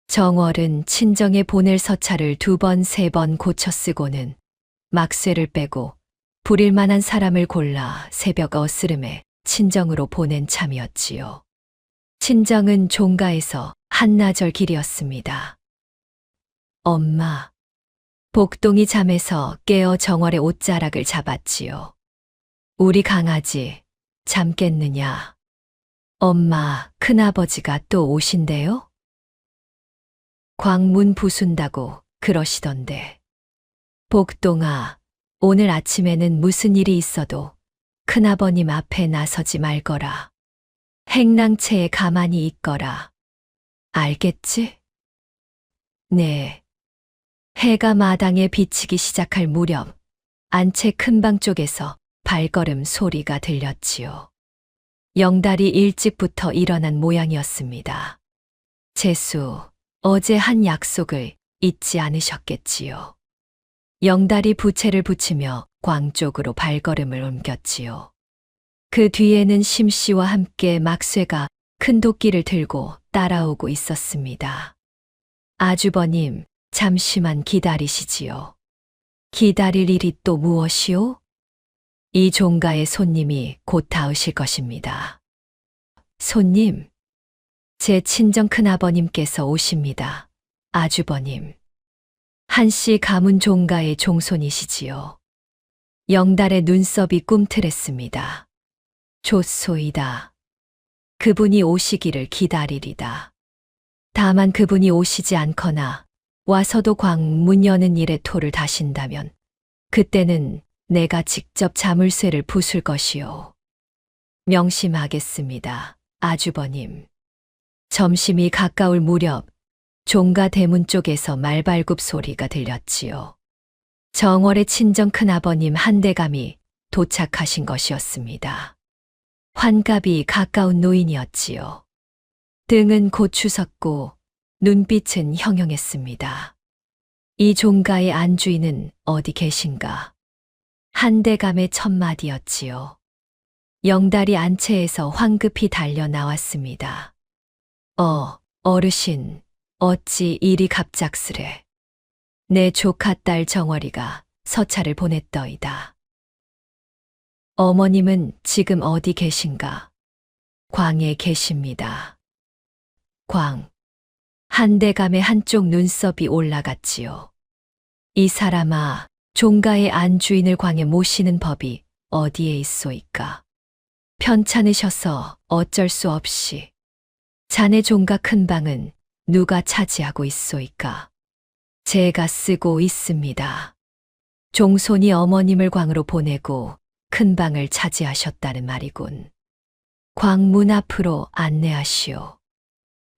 정월은 친정에 보낼 서찰을 2번, 3번 고쳐 쓰고는 막쇠를 빼고 부릴 만한 사람을 골라 새벽 어스름에 친정으로 보낸 참이었지요. 친정은 종가에서 한나절 길이었습니다. 엄마. 복동이 잠에서 깨어 정월의 옷자락을 잡았지요. 우리 강아지 잠겠느냐? 엄마, 큰아버지가 또 오신대요? 광문 부순다고 그러시던데. 복동아, 오늘 아침에는 무슨 일이 있어도 큰아버님 앞에 나서지 말거라. 행랑채에 가만히 있거라. 알겠지? 네. 해가 마당에 비치기 시작할 무렵 안채 큰방 쪽에서 발걸음 소리가 들렸지요. 영달이 일찍부터 일어난 모양이었습니다. 재수, 어제 한 약속을 잊지 않으셨겠지요. 영달이 부채를 붙이며 광 쪽으로 발걸음을 옮겼지요. 그 뒤에는 심씨와 함께 막쇠가 큰 도끼를 들고 따라오고 있었습니다. 아주버님, 잠시만 기다리시지요. 기다릴 일이 또 무엇이오? 이 종가의 손님이 곧 닿으실 것입니다. 손님, 제 친정 큰아버님께서 오십니다. 아주버님. 한씨 가문 종가의 종손이시지요. 영달의 눈썹이 꿈틀했습니다. 좋소이다. 그분이 오시기를 기다리리다. 다만 그분이 오시지 않거나 와서도 광문 여는 일에 토를 다신다면 그때는 내가 직접 자물쇠를 부술 것이요. 명심하겠습니다, 아주버님. 점심이 가까울 무렵 종가 대문 쪽에서 말발굽 소리가 들렸지요. 정월의 친정 큰아버님 한대감이 도착하신 것이었습니다. 환갑이 가까운 노인이었지요. 등은 고추섰고 눈빛은 형형했습니다. 이 종가의 안주인은 어디 계신가? 한대감의 첫마디였지요. 영달이 안채에서 황급히 달려 나왔습니다. 어르신, 어찌 이리 갑작스레. 내 조카딸 정월이가 서찰을 보냈더이다. 어머님은 지금 어디 계신가? 광에 계십니다. 광. 한대감의 한쪽 눈썹이 올라갔지요. 이 사람아, 종가의 안주인을 광에 모시는 법이 어디에 있소이까? 편찮으셔서 어쩔 수 없이. 자네 종가 큰 방은 누가 차지하고 있소이까? 제가 쓰고 있습니다. 종손이 어머님을 광으로 보내고 큰 방을 차지하셨다는 말이군. 광문 앞으로 안내하시오.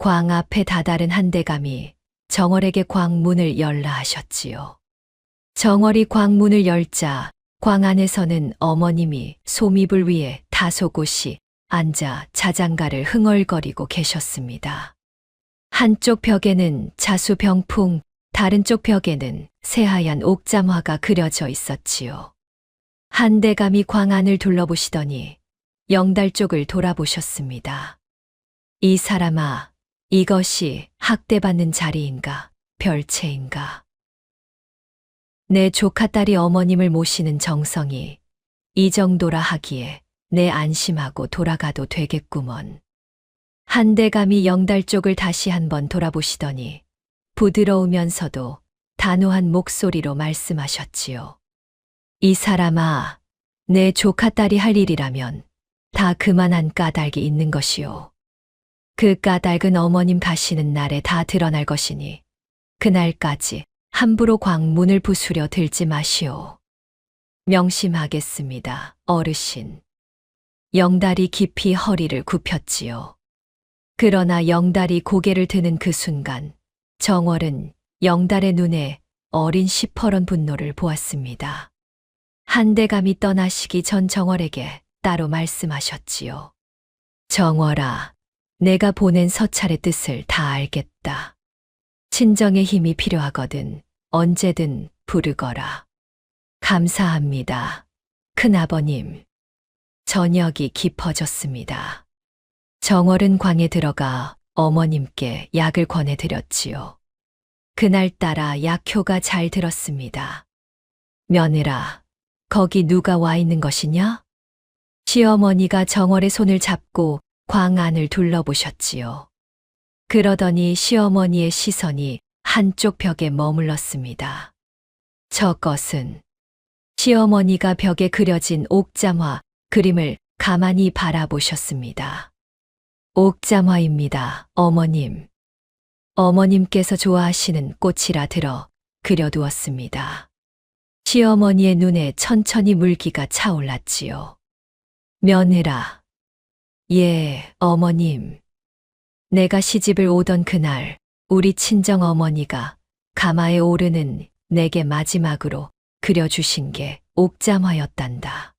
광 앞에 다다른 한대감이 정월에게 광문을 열라 하셨지요. 정월이 광문을 열자 광 안에서는 어머님이 소미불 위에 다소곳이 앉아 자장가를 흥얼거리고 계셨습니다. 한쪽 벽에는 자수병풍, 다른 쪽 벽에는 새하얀 옥잠화가 그려져 있었지요. 한대감이 광 안을 둘러보시더니 영달 쪽을 돌아보셨습니다. 이 사람아, 이것이 학대받는 자리인가, 별채인가? 내 조카딸이 어머님을 모시는 정성이 이 정도라 하기에 내 안심하고 돌아가도 되겠구먼. 한대감이 영달 쪽을 다시 한번 돌아보시더니 부드러우면서도 단호한 목소리로 말씀하셨지요. 이 사람아, 내 조카딸이 할 일이라면 다 그만한 까닭이 있는 것이요. 그 까닭은 어머님 가시는 날에 다 드러날 것이니 그날까지 함부로 광문을 부수려 들지 마시오. 명심하겠습니다, 어르신. 영달이 깊이 허리를 굽혔지요. 그러나 영달이 고개를 드는 그 순간 정월은 영달의 눈에 어린 시퍼런 분노를 보았습니다. 한대감이 떠나시기 전 정월에게 따로 말씀하셨지요. 정월아, 내가 보낸 서찰의 뜻을 다 알겠다. 친정의 힘이 필요하거든 언제든 부르거라. 감사합니다, 큰아버님. 저녁이 깊어졌습니다. 정월은 광에 들어가 어머님께 약을 권해드렸지요. 그날따라 약효가 잘 들었습니다. 며느라, 거기 누가 와 있는 것이냐? 시어머니가 정월의 손을 잡고 광 안을 둘러보셨지요. 그러더니 시어머니의 시선이 한쪽 벽에 머물렀습니다. 저것은 시어머니가 벽에 그려진 옥잠화 그림을 가만히 바라보셨습니다. 옥잠화입니다, 어머님. 어머님께서 좋아하시는 꽃이라 들어 그려두었습니다. 시어머니의 눈에 천천히 물기가 차올랐지요. 며느라. 예, 어머님. 내가 시집을 오던 그날 우리 친정 어머니가 가마에 오르는 내게 마지막으로 그려주신 게 옥잠화였단다.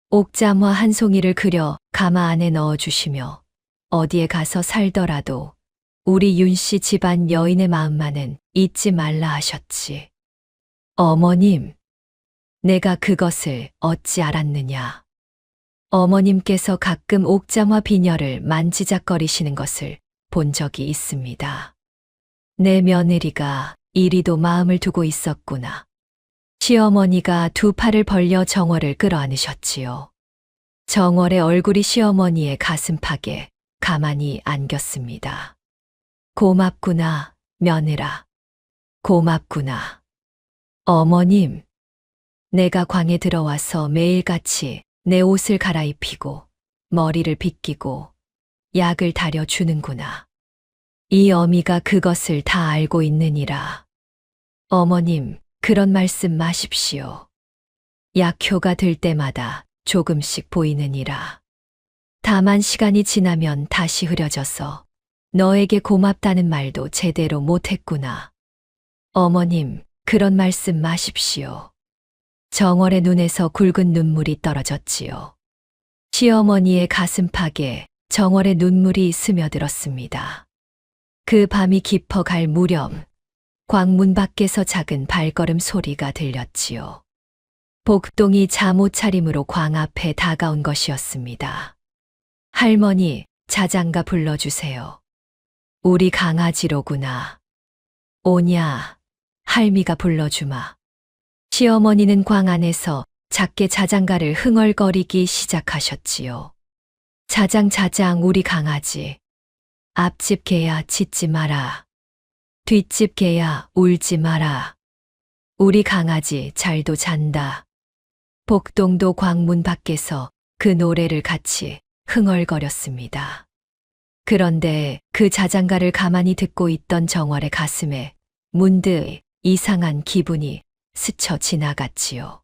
옥잠화 한 송이를 그려 가마 안에 넣어주시며 어디에 가서 살더라도 우리 윤씨 집안 여인의 마음만은 잊지 말라 하셨지. 어머님, 내가 그것을 어찌 알았느냐. 어머님께서 가끔 옥잠화 비녀를 만지작거리시는 것을 본 적이 있습니다. 내 며느리가 이리도 마음을 두고 있었구나. 시어머니가 두 팔을 벌려 정월을 끌어안으셨지요. 정월의 얼굴이 시어머니의 가슴팍에 가만히 안겼습니다. 고맙구나, 며느라. 고맙구나. 어머님, 내가 광에 들어와서 매일같이 내 옷을 갈아입히고 머리를 빗기고 약을 다려주는구나. 이 어미가 그것을 다 알고 있느니라. 어머님, 그런 말씀 마십시오. 약효가 들 때마다 조금씩 보이느니라. 다만 시간이 지나면 다시 흐려져서 너에게 고맙다는 말도 제대로 못했구나. 어머님, 그런 말씀 마십시오. 정월의 눈에서 굵은 눈물이 떨어졌지요. 시어머니의 가슴팍에 정월의 눈물이 스며들었습니다. 그 밤이 깊어갈 무렵 광문 밖에서 작은 발걸음 소리가 들렸지요. 복동이 잠옷 차림으로 광 앞에 다가온 것이었습니다. 할머니, 자장가 불러주세요. 우리 강아지로구나. 오냐, 할미가 불러주마. 시어머니는 광 안에서 작게 자장가를 흥얼거리기 시작하셨지요. 자장 우리 강아지. 앞집 개야 짖지 마라. 뒷집 개야 울지 마라. 우리 강아지 잘도 잔다. 복동도 광문 밖에서 그 노래를 같이 흥얼거렸습니다. 그런데 그 자장가를 가만히 듣고 있던 정월의 가슴에 문득 이상한 기분이 스쳐 지나갔지요.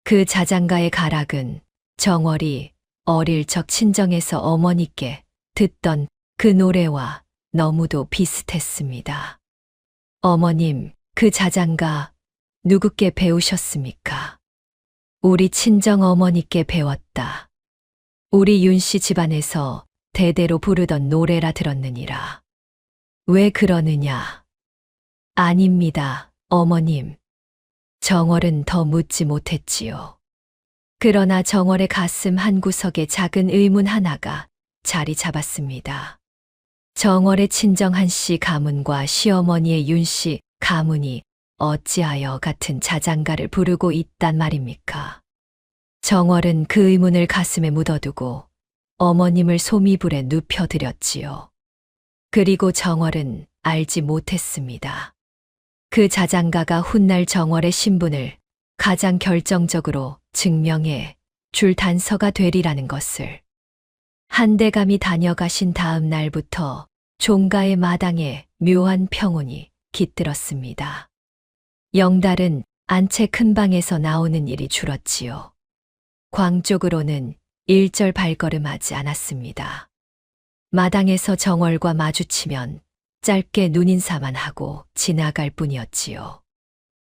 그 자장가의 가락은 정월이 어릴 적 친정에서 어머니께 듣던 그 노래와 너무도 비슷했습니다. 어머님, 그 자장가 누구께 배우셨습니까? 우리 친정 어머니께 배웠다. 우리 윤씨 집안에서 대대로 부르던 노래라 들었느니라. 왜 그러느냐? 아닙니다, 어머님. 정월은 더 묻지 못했지요. 그러나 정월의 가슴 한구석에 작은 의문 하나가 자리 잡았습니다. 정월의 친정 한씨 가문과 시어머니의 윤씨 가문이 어찌하여 같은 자장가를 부르고 있단 말입니까? 정월은 그 의문을 가슴에 묻어두고 어머님을 소미불에 눕혀드렸지요. 그리고 정월은 알지 못했습니다. 그 자장가가 훗날 정월의 신분을 가장 결정적으로 증명해 줄 단서가 되리라는 것을. 한대감이 다녀가신 다음 날부터 종가의 마당에 묘한 평온이 깃들었습니다. 영달은 안채 큰 방에서 나오는 일이 줄었지요. 광 쪽으로는 일절 발걸음하지 않았습니다. 마당에서 정월과 마주치면 짧게 눈인사만 하고 지나갈 뿐이었지요.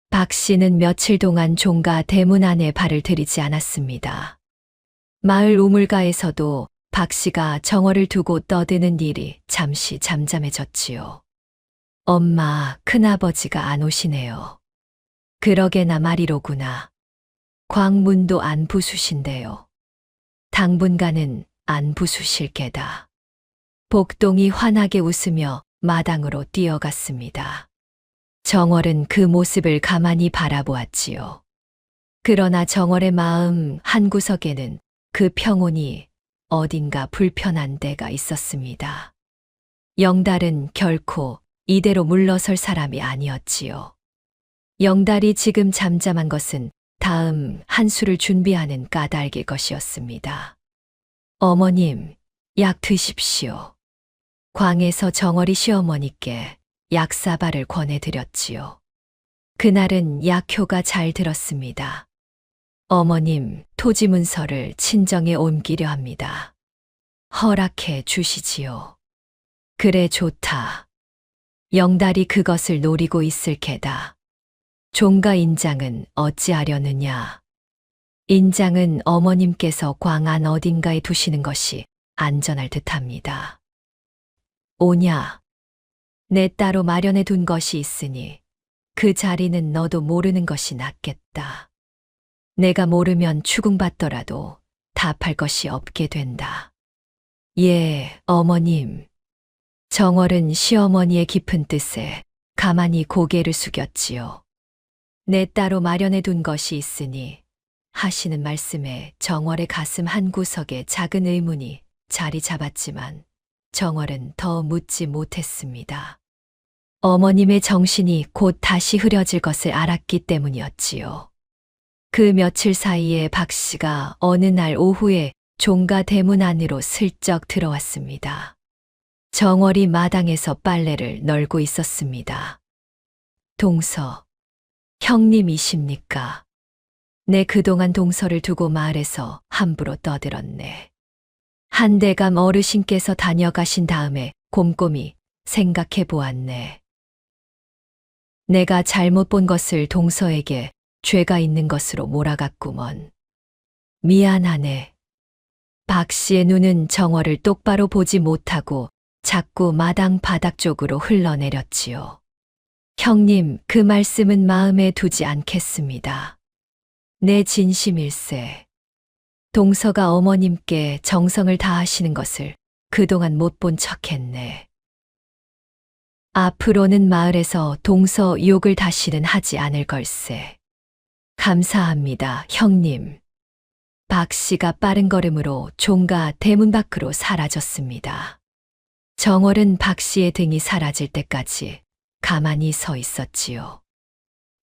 박 씨는 며칠 동안 종가 대문 안에 발을 들이지 않았습니다. 마을 우물가에서도 박 씨가 정월을 두고 떠드는 일이 잠시 잠잠해졌지요. 엄마, 큰아버지가 안 오시네요. 그러게나 말이로구나. 광문도 안 부수신대요. 당분간은 안 부수실 게다. 복동이 환하게 웃으며 마당으로 뛰어갔습니다. 정월은 그 모습을 가만히 바라보았지요. 그러나 정월의 마음 한구석에는 그 평온이 어딘가 불편한 데가 있었습니다. 영달은 결코 이대로 물러설 사람이 아니었지요. 영달이 지금 잠잠한 것은 다음 한 수를 준비하는 까닭일 것이었습니다. 어머님, 약 드십시오. 광에서 정월이 시어머니께 약사발을 권해드렸지요. 그날은 약효가 잘 들었습니다. 어머님, 토지 문서를 친정에 옮기려 합니다. 허락해 주시지요. 그래 좋다. 영달이 그것을 노리고 있을 게다. 종가 인장은 어찌하려느냐. 인장은 어머님께서 광안 어딘가에 두시는 것이 안전할 듯합니다. 오냐. 내 따로 마련해 둔 것이 있으니 그 자리는 너도 모르는 것이 낫겠다. 내가 모르면 추궁받더라도 답할 것이 없게 된다. 예, 어머님. 정월은 시어머니의 깊은 뜻에 가만히 고개를 숙였지요. 내 따로 마련해 둔 것이 있으니 하시는 말씀에 정월의 가슴 한구석에 작은 의문이 자리 잡았지만 정월은 더 묻지 못했습니다. 어머님의 정신이 곧 다시 흐려질 것을 알았기 때문이었지요. 그 며칠 사이에 박 씨가 어느 날 오후에 종가 대문 안으로 슬쩍 들어왔습니다. 정월이 마당에서 빨래를 널고 있었습니다. 동서, 형님이십니까? 내 그동안 동서를 두고 마을에서 함부로 떠들었네. 한대감 어르신께서 다녀가신 다음에 곰곰이 생각해 보았네. 내가 잘못 본 것을 동서에게 죄가 있는 것으로 몰아갔구먼. 미안하네. 박 씨의 눈은 정월을 똑바로 보지 못하고 자꾸 마당 바닥 쪽으로 흘러내렸지요. 형님, 그 말씀은 마음에 두지 않겠습니다. 내 진심일세. 동서가 어머님께 정성을 다하시는 것을 그동안 못 본 척했네. 앞으로는 마을에서 동서 욕을 다시는 하지 않을 걸세. 감사합니다, 형님. 박 씨가 빠른 걸음으로 종가 대문 밖으로 사라졌습니다. 정월은 박 씨의 등이 사라질 때까지 가만히 서 있었지요.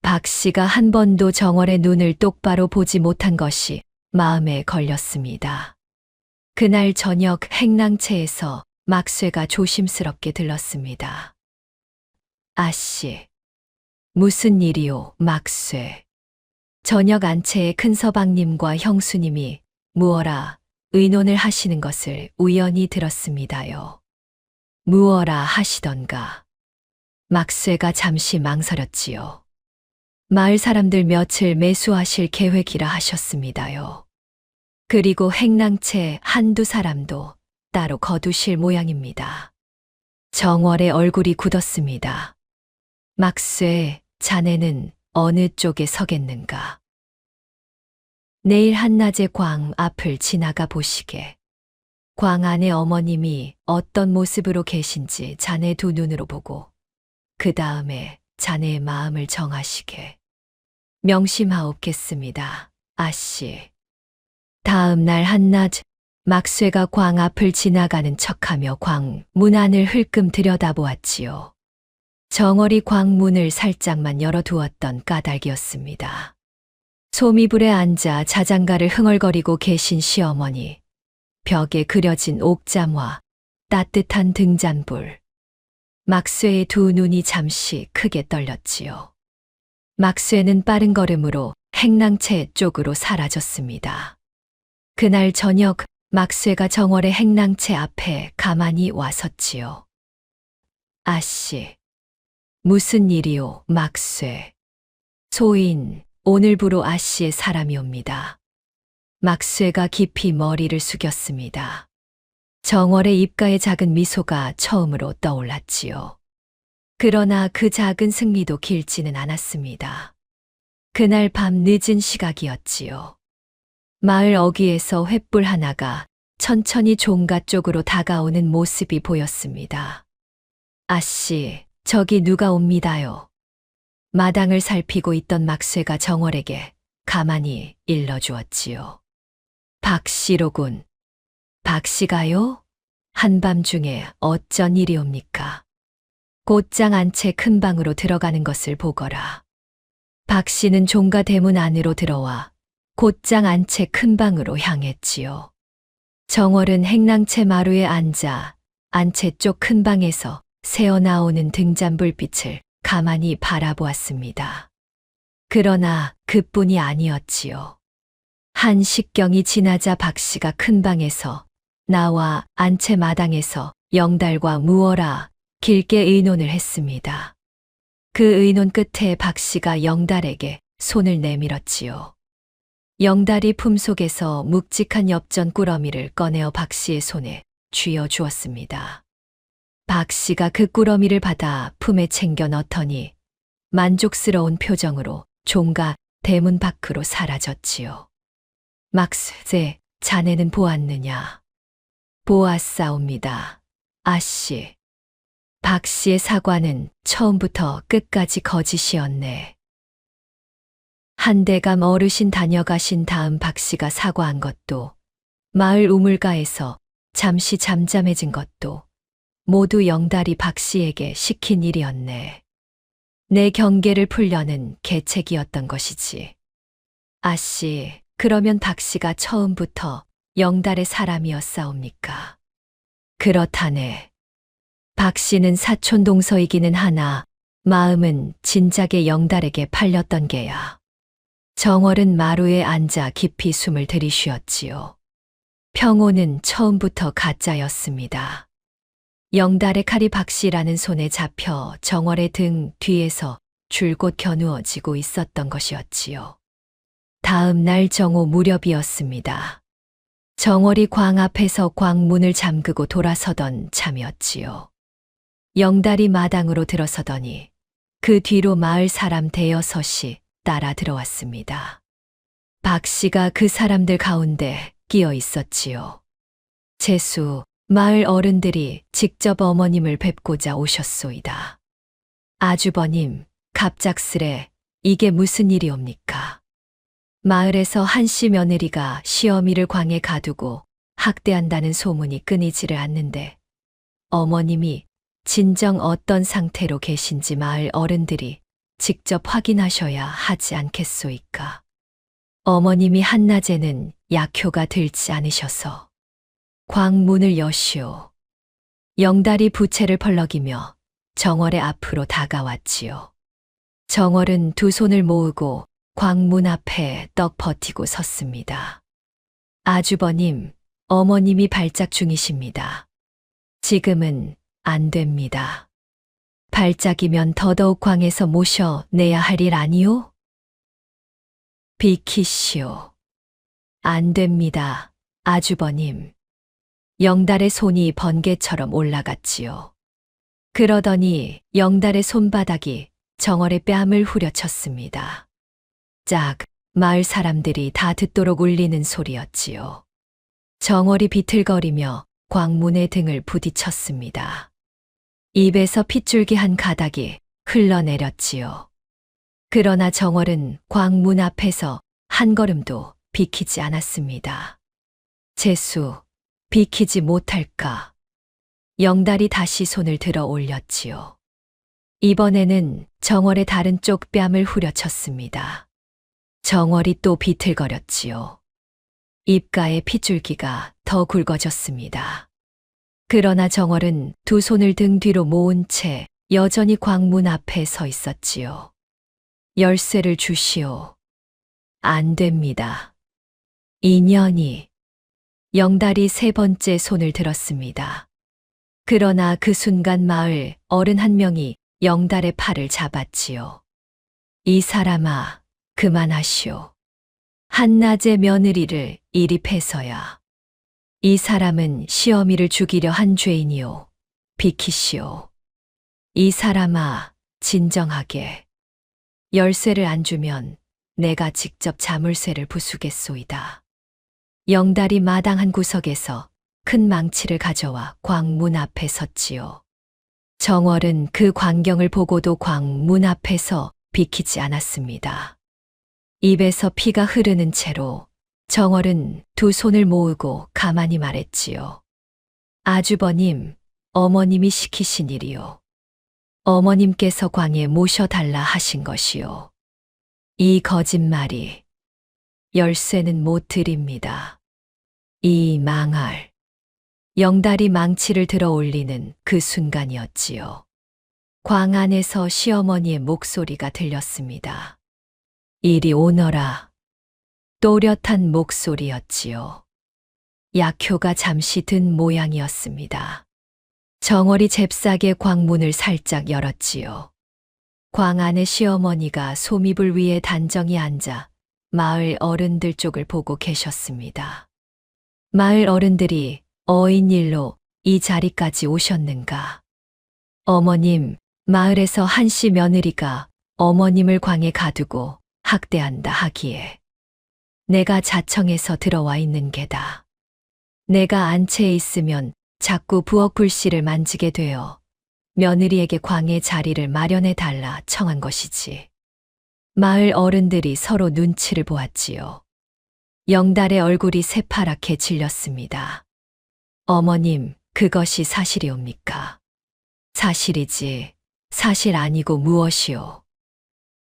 박 씨가 한 번도 정월의 눈을 똑바로 보지 못한 것이 마음에 걸렸습니다. 그날 저녁 행랑채에서 막쇠가 조심스럽게 들렀습니다. 아씨, 무슨 일이오, 막쇠. 저녁 안채에 큰서방님과 형수님이 무어라 의논을 하시는 것을 우연히 들었습니다요. 무어라 하시던가. 막쇠가 잠시 망설였지요. 마을 사람들 며칠 매수하실 계획이라 하셨습니다요. 그리고 행랑채 한두 사람도 따로 거두실 모양입니다. 정월의 얼굴이 굳었습니다. 막쇠, 자네는 어느 쪽에 서겠는가? 내일 한낮에 광 앞을 지나가 보시게. 광 안에 어머님이 어떤 모습으로 계신지 자네 두 눈으로 보고 그 다음에 자네의 마음을 정하시게. 명심하옵겠습니다, 아씨. 다음 날 한낮 막쇠가 광 앞을 지나가는 척하며 광 문 안을 흘끔 들여다보았지요. 정월이 광문을 살짝만 열어두었던 까닭이었습니다. 소미불에 앉아 자장가를 흥얼거리고 계신 시어머니, 벽에 그려진 옥잠화, 따뜻한 등잔불. 막쇠의 두 눈이 잠시 크게 떨렸지요. 막쇠는 빠른 걸음으로 행랑채 쪽으로 사라졌습니다. 그날 저녁 막쇠가 정월의 행랑채 앞에 가만히 와섰지요. 아씨, 무슨 일이오, 막쇠. 소인, 오늘부로 아씨의 사람이옵니다. 막쇠가 깊이 머리를 숙였습니다. 정월의 입가에 작은 미소가 처음으로 떠올랐지요. 그러나 그 작은 승리도 길지는 않았습니다. 그날 밤 늦은 시각이었지요. 마을 어귀에서 횃불 하나가 천천히 종가 쪽으로 다가오는 모습이 보였습니다. 아씨, 저기 누가 옵니다요. 마당을 살피고 있던 막쇠가 정월에게 가만히 일러주었지요. 박씨로군. 박씨가요? 한밤중에 어쩐 일이옵니까? 곧장 안채 큰 방으로 들어가는 것을 보거라. 박씨는 종가 대문 안으로 들어와 곧장 안채 큰 방으로 향했지요. 정월은 행랑채 마루에 앉아 안채 쪽 큰 방에서 새어나오는 등잔불빛을 가만히 바라보았습니다. 그러나 그뿐이 아니었지요. 한 식경이 지나자 박씨가 큰 방에서 나와 안채 마당에서 영달과 무어라 길게 의논을 했습니다. 그 의논 끝에 박씨가 영달에게 손을 내밀었지요. 영달이 품속에서 묵직한 엽전 꾸러미를 꺼내어 박씨의 손에 쥐어 주었습니다. 박씨가 그 꾸러미를 받아 품에 챙겨 넣더니 만족스러운 표정으로 종가 대문 밖으로 사라졌지요. 막쇠, 자네는 보았느냐? 보았사옵니다, 아씨. 박씨의 사과는 처음부터 끝까지 거짓이었네. 한대감 어르신 다녀가신 다음 박씨가 사과한 것도, 마을 우물가에서 잠시 잠잠해진 것도 모두 영달이 박씨에게 시킨 일이었네. 내 경계를 풀려는 계책이었던 것이지. 아씨, 그러면 박씨가 처음부터 영달의 사람이었사옵니까? 그렇다네. 박씨는 사촌 동서이기는 하나 마음은 진작에 영달에게 팔렸던 게야. 정월은 마루에 앉아 깊이 숨을 들이쉬었지요. 평호는 처음부터 가짜였습니다. 영달의 칼이 박씨라는 손에 잡혀 정월의 등 뒤에서 줄곧 겨누어지고 있었던 것이었지요. 다음 날 정오 무렵이었습니다. 정월이 광 앞에서 광문을 잠그고 돌아서던 참이었지요. 영달이 마당으로 들어서더니 그 뒤로 마을 사람 대여섯이 따라 들어왔습니다. 박씨가 그 사람들 가운데 끼어 있었지요. 재수, 마을 어른들이 직접 어머님을 뵙고자 오셨소이다. 아주버님, 갑작스레 이게 무슨 일이옵니까? 마을에서 한씨 며느리가 시어미를 광에 가두고 학대한다는 소문이 끊이지를 않는데 어머님이 진정 어떤 상태로 계신지 마을 어른들이 직접 확인하셔야 하지 않겠소이까. 어머님이 한낮에는 약효가 들지 않으셔서 광문을 여시오. 영달이 부채를 펄럭이며 정월의 앞으로 다가왔지요. 정월은 두 손을 모으고 광문 앞에 떡 버티고 섰습니다. 아주버님, 어머님이 발작 중이십니다. 지금은 안 됩니다. 발작이면 더더욱 광에서 모셔 내야 할 일 아니오? 비키시오. 안 됩니다, 아주버님. 영달의 손이 번개처럼 올라갔지요. 그러더니 영달의 손바닥이 정월의 뺨을 후려쳤습니다. 짝, 마을 사람들이 다 듣도록 울리는 소리였지요. 정월이 비틀거리며 광문의 등을 부딪혔습니다. 입에서 핏줄기 한 가닥이 흘러내렸지요. 그러나 정월은 광문 앞에서 한 걸음도 비키지 않았습니다. 재수, 비키지 못할까? 영달이 다시 손을 들어 올렸지요. 이번에는 정월의 다른 쪽 뺨을 후려쳤습니다. 정월이 또 비틀거렸지요. 입가에 핏줄기가 더 굵어졌습니다. 그러나 정월은 두 손을 등 뒤로 모은 채 여전히 광문 앞에 서 있었지요. 열쇠를 주시오. 안 됩니다. 인연이. 영달이 세 번째 손을 들었습니다. 그러나 그 순간 마을 어른 한 명이 영달의 팔을 잡았지요. 이 사람아, 그만하시오. 한낮의 며느리를 이리 패서야. 이 사람은 시어미를 죽이려 한 죄인이오. 비키시오. 이 사람아, 진정하게. 열쇠를 안 주면 내가 직접 자물쇠를 부수겠소이다. 영달이 마당 한 구석에서 큰 망치를 가져와 광문 앞에 섰지요. 정월은 그 광경을 보고도 광문 앞에서 비키지 않았습니다. 입에서 피가 흐르는 채로 정월은 두 손을 모으고 가만히 말했지요. 아주버님, 어머님이 시키신 일이요. 어머님께서 광에 모셔달라 하신 것이요. 이 거짓말이. 열쇠는 못 드립니다. 이 망할. 영달이 망치를 들어 올리는 그 순간이었지요. 광 안에서 시어머니의 목소리가 들렸습니다. 이리 오너라. 또렷한 목소리였지요. 약효가 잠시 든 모양이었습니다. 정월이 잽싸게 광문을 살짝 열었지요. 광 안에 시어머니가 소미불 위에 단정히 앉아 마을 어른들 쪽을 보고 계셨습니다. 마을 어른들이 어인 일로 이 자리까지 오셨는가? 어머님, 마을에서 한씨 며느리가 어머님을 광에 가두고 학대한다 하기에 내가 자청해서 들어와 있는 게다. 내가 안채에 있으면 자꾸 부엌 불씨를 만지게 되어 며느리에게 광의 자리를 마련해 달라 청한 것이지. 마을 어른들이 서로 눈치를 보았지요. 영달의 얼굴이 새파랗게 질렸습니다. 어머님, 그것이 사실이옵니까? 사실이지. 사실 아니고 무엇이오?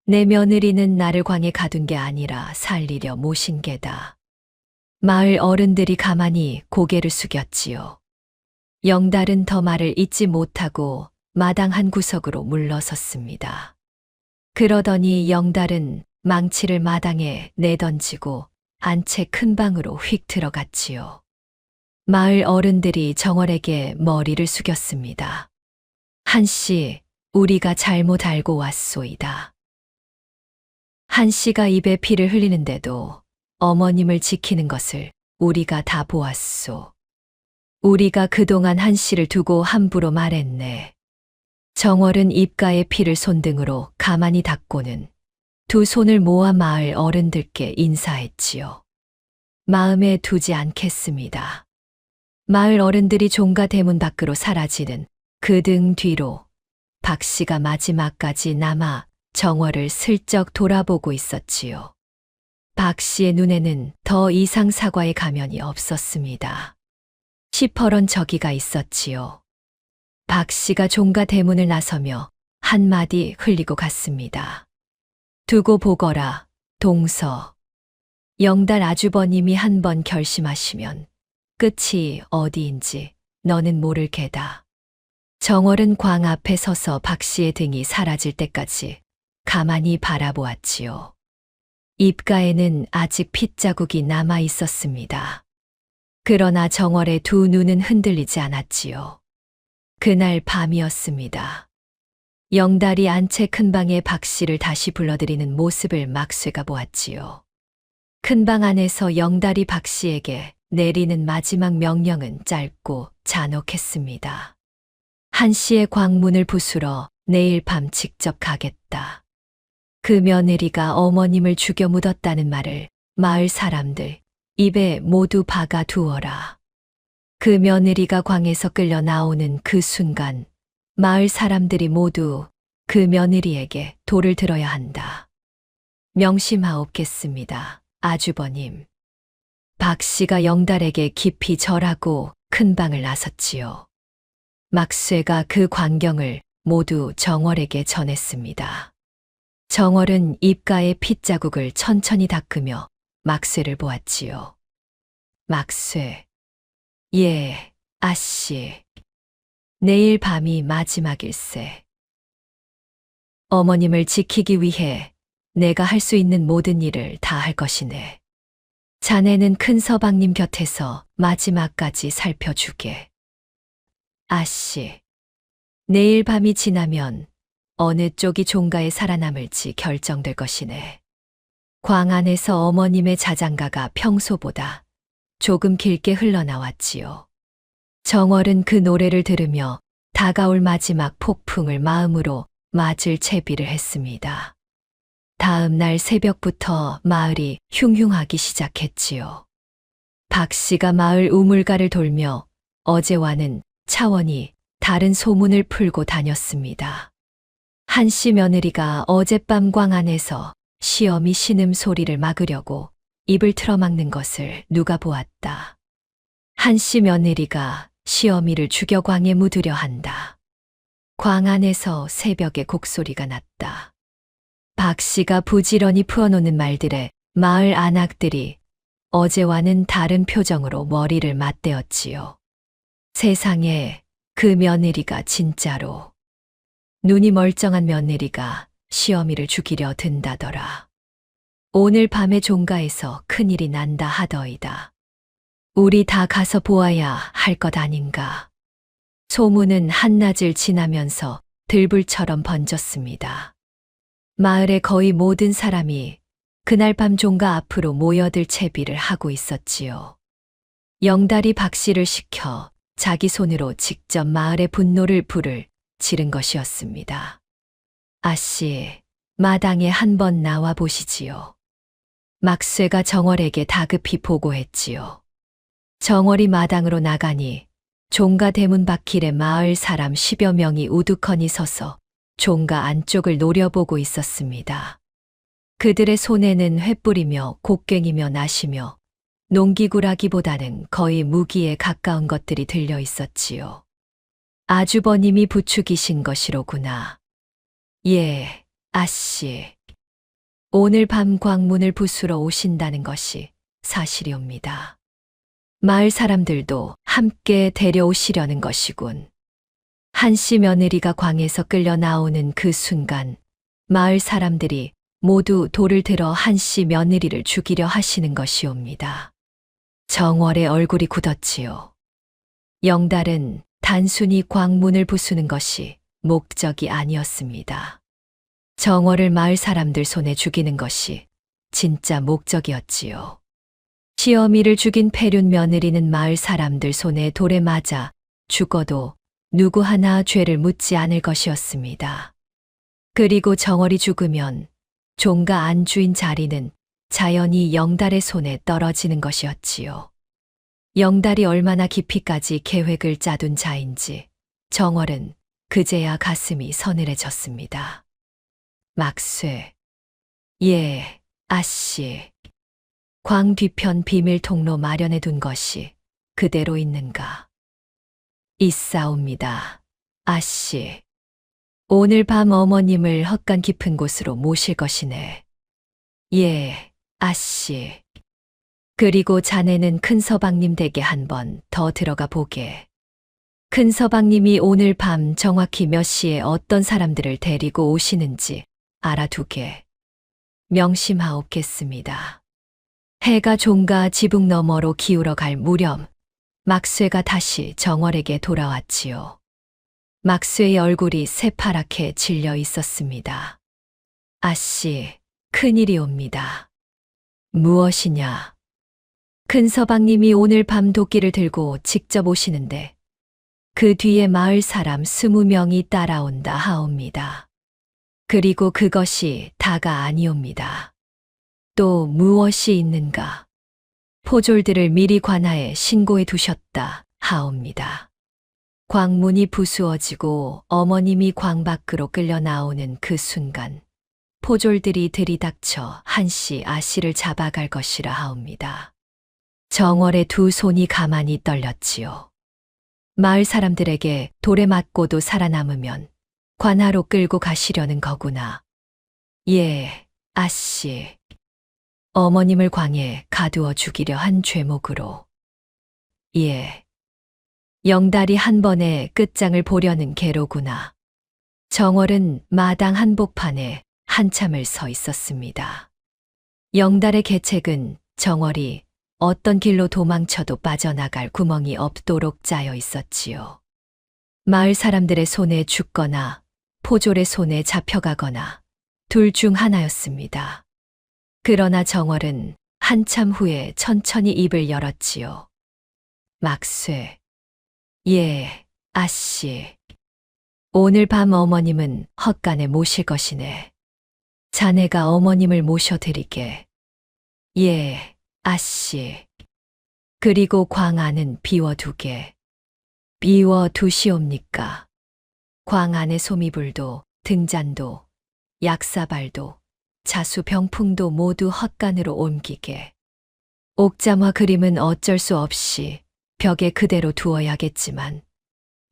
내 며느리는 나를 광에 가둔 게 아니라 살리려 모신 게다. 마을 어른들이 가만히 고개를 숙였지요. 영달은 더 말을 잇지 못하고 마당 한 구석으로 물러섰습니다. 그러더니 영달은 망치를 마당에 내던지고 안채 큰 방으로 휙 들어갔지요. 마을 어른들이 정월에게 머리를 숙였습니다. 한씨, 우리가 잘못 알고 왔소이다. 한씨가 입에 피를 흘리는데도 어머님을 지키는 것을 우리가 다 보았소. 우리가 그동안 한씨를 두고 함부로 말했네. 정월은 입가에 피를 손등으로 가만히 닦고는 두 손을 모아 마을 어른들께 인사했지요. 마음에 두지 않겠습니다. 마을 어른들이 종가 대문 밖으로 사라지는 그 등 뒤로 박 씨가 마지막까지 남아 정월을 슬쩍 돌아보고 있었지요. 박 씨의 눈에는 더 이상 사과의 가면이 없었습니다. 시퍼런 저기가 있었지요. 박 씨가 종가 대문을 나서며 한마디 흘리고 갔습니다. 두고 보거라, 동서. 영달 아주버님이 한번 결심하시면 끝이 어디인지 너는 모를 게다. 정월은 광 앞에 서서 박 씨의 등이 사라질 때까지 가만히 바라보았지요. 입가에는 아직 핏자국이 남아 있었습니다. 그러나 정월의 두 눈은 흔들리지 않았지요. 그날 밤이었습니다. 영달이 안채 큰방에 박 씨를 다시 불러들이는 모습을 막쇠가 보았지요. 큰방 안에서 영달이 박 씨에게 내리는 마지막 명령은 짧고 잔혹했습니다. 한 씨의 광문을 부수러 내일 밤 직접 가겠다. 그 며느리가 어머님을 죽여 묻었다는 말을 마을 사람들 입에 모두 박아 두어라. 그 며느리가 광에서 끌려 나오는 그 순간 마을 사람들이 모두 그 며느리에게 돌을 들어야 한다. 명심하옵겠습니다, 아주버님. 박 씨가 영달에게 깊이 절하고 큰 방을 나섰지요. 막쇠가 그 광경을 모두 정월에게 전했습니다. 정월은 입가에 핏자국을 천천히 닦으며 막쇠를 보았지요. 막쇠. 예, 아씨. 내일 밤이 마지막일세. 어머님을 지키기 위해 내가 할 수 있는 모든 일을 다 할 것이네. 자네는 큰 서방님 곁에서 마지막까지 살펴주게. 아씨. 내일 밤이 지나면 어느 쪽이 종가에 살아남을지 결정될 것이네. 광 안에서 어머님의 자장가가 평소보다 조금 길게 흘러나왔지요. 정월은 그 노래를 들으며 다가올 마지막 폭풍을 마음으로 맞을 채비를 했습니다. 다음 날 새벽부터 마을이 흉흉하기 시작했지요. 박 씨가 마을 우물가를 돌며 어제와는 차원이 다른 소문을 풀고 다녔습니다. 한 씨 며느리가 어젯밤 광 안에서 시어미 신음 소리를 막으려고 입을 틀어막는 것을 누가 보았다. 한 씨 며느리가 시어미를 죽여 광에 묻으려 한다. 광 안에서 새벽에 곡소리가 났다. 박 씨가 부지런히 풀어놓는 말들에 마을 안악들이 어제와는 다른 표정으로 머리를 맞대었지요. 세상에 그 며느리가 진짜로 눈이 멀쩡한 며느리가 시어미를 죽이려 든다더라. 오늘 밤에 종가에서 큰일이 난다 하더이다. 우리 다 가서 보아야 할 것 아닌가. 소문은 한낮을 지나면서 들불처럼 번졌습니다. 마을의 거의 모든 사람이 그날 밤 종가 앞으로 모여들 채비를 하고 있었지요. 영달이 박 씨를 시켜 자기 손으로 직접 마을의 분노를 불을 지른 것이었습니다. 아씨, 마당에 한번 나와 보시지요. 막쇠가 정월에게 다급히 보고했지요. 정월이 마당으로 나가니 종가 대문 밖길에 마을 사람 10여 명이 우두커니 서서 종가 안쪽을 노려보고 있었습니다. 그들의 손에는 횃불이며 곡괭이며 낫이며 농기구라기보다는 거의 무기에 가까운 것들이 들려 있었지요. 아주버님이 부추기신 것이로구나. 예, 아씨. 오늘 밤 광문을 부수러 오신다는 것이 사실이옵니다. 마을 사람들도 함께 데려오시려는 것이군. 한 씨 며느리가 광에서 끌려 나오는 그 순간 마을 사람들이 모두 돌을 들어 한 씨 며느리를 죽이려 하시는 것이옵니다. 정월의 얼굴이 굳었지요. 영달은 단순히 광문을 부수는 것이 목적이 아니었습니다. 정월을 마을 사람들 손에 죽이는 것이 진짜 목적이었지요. 시어미를 죽인 폐륜 며느리는 마을 사람들 손에 돌에 맞아 죽어도 누구 하나 죄를 묻지 않을 것이었습니다. 그리고 정월이 죽으면 종가 안주인 자리는 자연히 영달의 손에 떨어지는 것이었지요. 영달이 얼마나 깊이까지 계획을 짜둔 자인지 정월은 그제야 가슴이 서늘해졌습니다. 막쇠. 예, 아씨. 광 뒤편 비밀 통로 마련해 둔 것이 그대로 있는가? 있사옵니다. 아씨, 오늘 밤 어머님을 헛간 깊은 곳으로 모실 것이네. 예, 아씨. 그리고 자네는 큰 서방님 댁에 한 번 더 들어가 보게. 큰 서방님이 오늘 밤 정확히 몇 시에 어떤 사람들을 데리고 오시는지 알아두게. 명심하옵겠습니다. 해가 종가 지붕 너머로 기울어 갈 무렵 막쇠가 다시 정월에게 돌아왔지요. 막쇠의 얼굴이 새파랗게 질려 있었습니다. 아씨, 큰일이옵니다. 무엇이냐? 큰 서방님이 오늘 밤 도끼를 들고 직접 오시는데 그 뒤에 마을 사람 20명이 따라온다 하옵니다. 그리고 그것이 다가 아니옵니다. 또 무엇이 있는가? 포졸들을 미리 관하에 신고해 두셨다 하옵니다. 광문이 부수어지고 어머님이 광 밖으로 끌려 나오는 그 순간 포졸들이 들이닥쳐 한씨 아씨를 잡아갈 것이라 하옵니다. 정월의 두 손이 가만히 떨렸지요. 마을 사람들에게 돌에 맞고도 살아남으면 관하로 끌고 가시려는 거구나. 예, 아씨. 어머님을 광에 가두어 죽이려 한 죄목으로. 예. 영달이 한 번에 끝장을 보려는 개로구나. 정월은 마당 한복판에 한참을 서 있었습니다. 영달의 계책은 정월이 어떤 길로 도망쳐도 빠져나갈 구멍이 없도록 짜여 있었지요. 마을 사람들의 손에 죽거나 포졸의 손에 잡혀가거나 둘 중 하나였습니다. 그러나 정월은 한참 후에 천천히 입을 열었지요. 막쇠. 예, 아씨. 오늘 밤 어머님은 헛간에 모실 것이네. 자네가 어머님을 모셔드리게. 예, 아씨. 그리고 광 안은 비워두게. 비워두시옵니까? 광 안의 소미불도, 등잔도, 약사발도, 자수병풍도 모두 헛간으로 옮기게. 옥잠화 그림은 어쩔 수 없이 벽에 그대로 두어야겠지만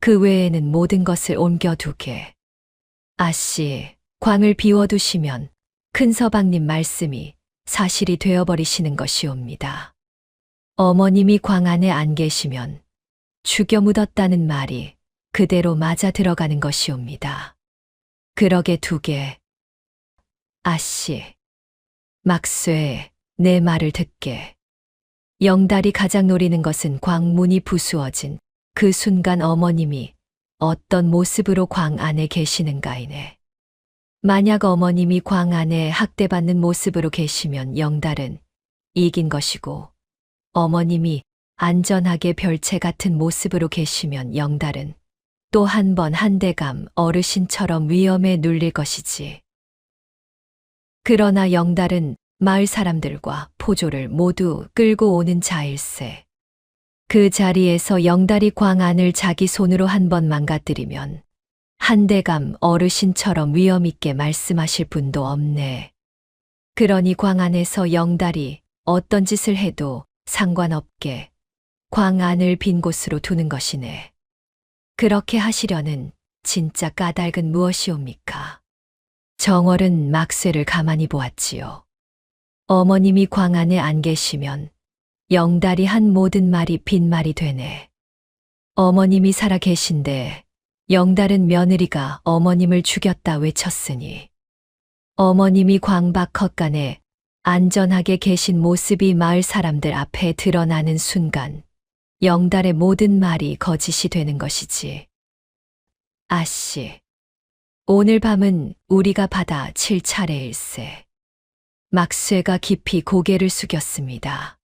그 외에는 모든 것을 옮겨두게. 아씨, 광을 비워두시면 큰 서방님 말씀이 사실이 되어버리시는 것이옵니다. 어머님이 광 안에 안 계시면 죽여 묻었다는 말이 그대로 맞아 들어가는 것이옵니다. 그러게 두게. 아씨, 막쇠, 내 말을 듣게. 영달이 가장 노리는 것은 광문이 부수어진 그 순간 어머님이 어떤 모습으로 광 안에 계시는가이네. 만약 어머님이 광 안에 학대받는 모습으로 계시면 영달은 이긴 것이고, 어머님이 안전하게 별채 같은 모습으로 계시면 영달은 또 한 번 한대감 어르신처럼 위험에 눌릴 것이지. 그러나 영달은 마을 사람들과 포졸을 모두 끌고 오는 자일세. 그 자리에서 영달이 광 안을 자기 손으로 한 번 망가뜨리면 한대감 어르신처럼 위험있게 말씀하실 분도 없네. 그러니 광 안에서 영달이 어떤 짓을 해도 상관없게 광 안을 빈 곳으로 두는 것이네. 그렇게 하시려는 진짜 까닭은 무엇이옵니까? 정월은 막쇠를 가만히 보았지요. 어머님이 광 안에 안 계시면 영달이 한 모든 말이 빈말이 되네. 어머님이 살아 계신데 영달은 며느리가 어머님을 죽였다 외쳤으니 어머님이 광밖 헛간에 안전하게 계신 모습이 마을 사람들 앞에 드러나는 순간 영달의 모든 말이 거짓이 되는 것이지. 아씨, 오늘 밤은 우리가 받아 칠 차례일세. 막쇠가 깊이 고개를 숙였습니다.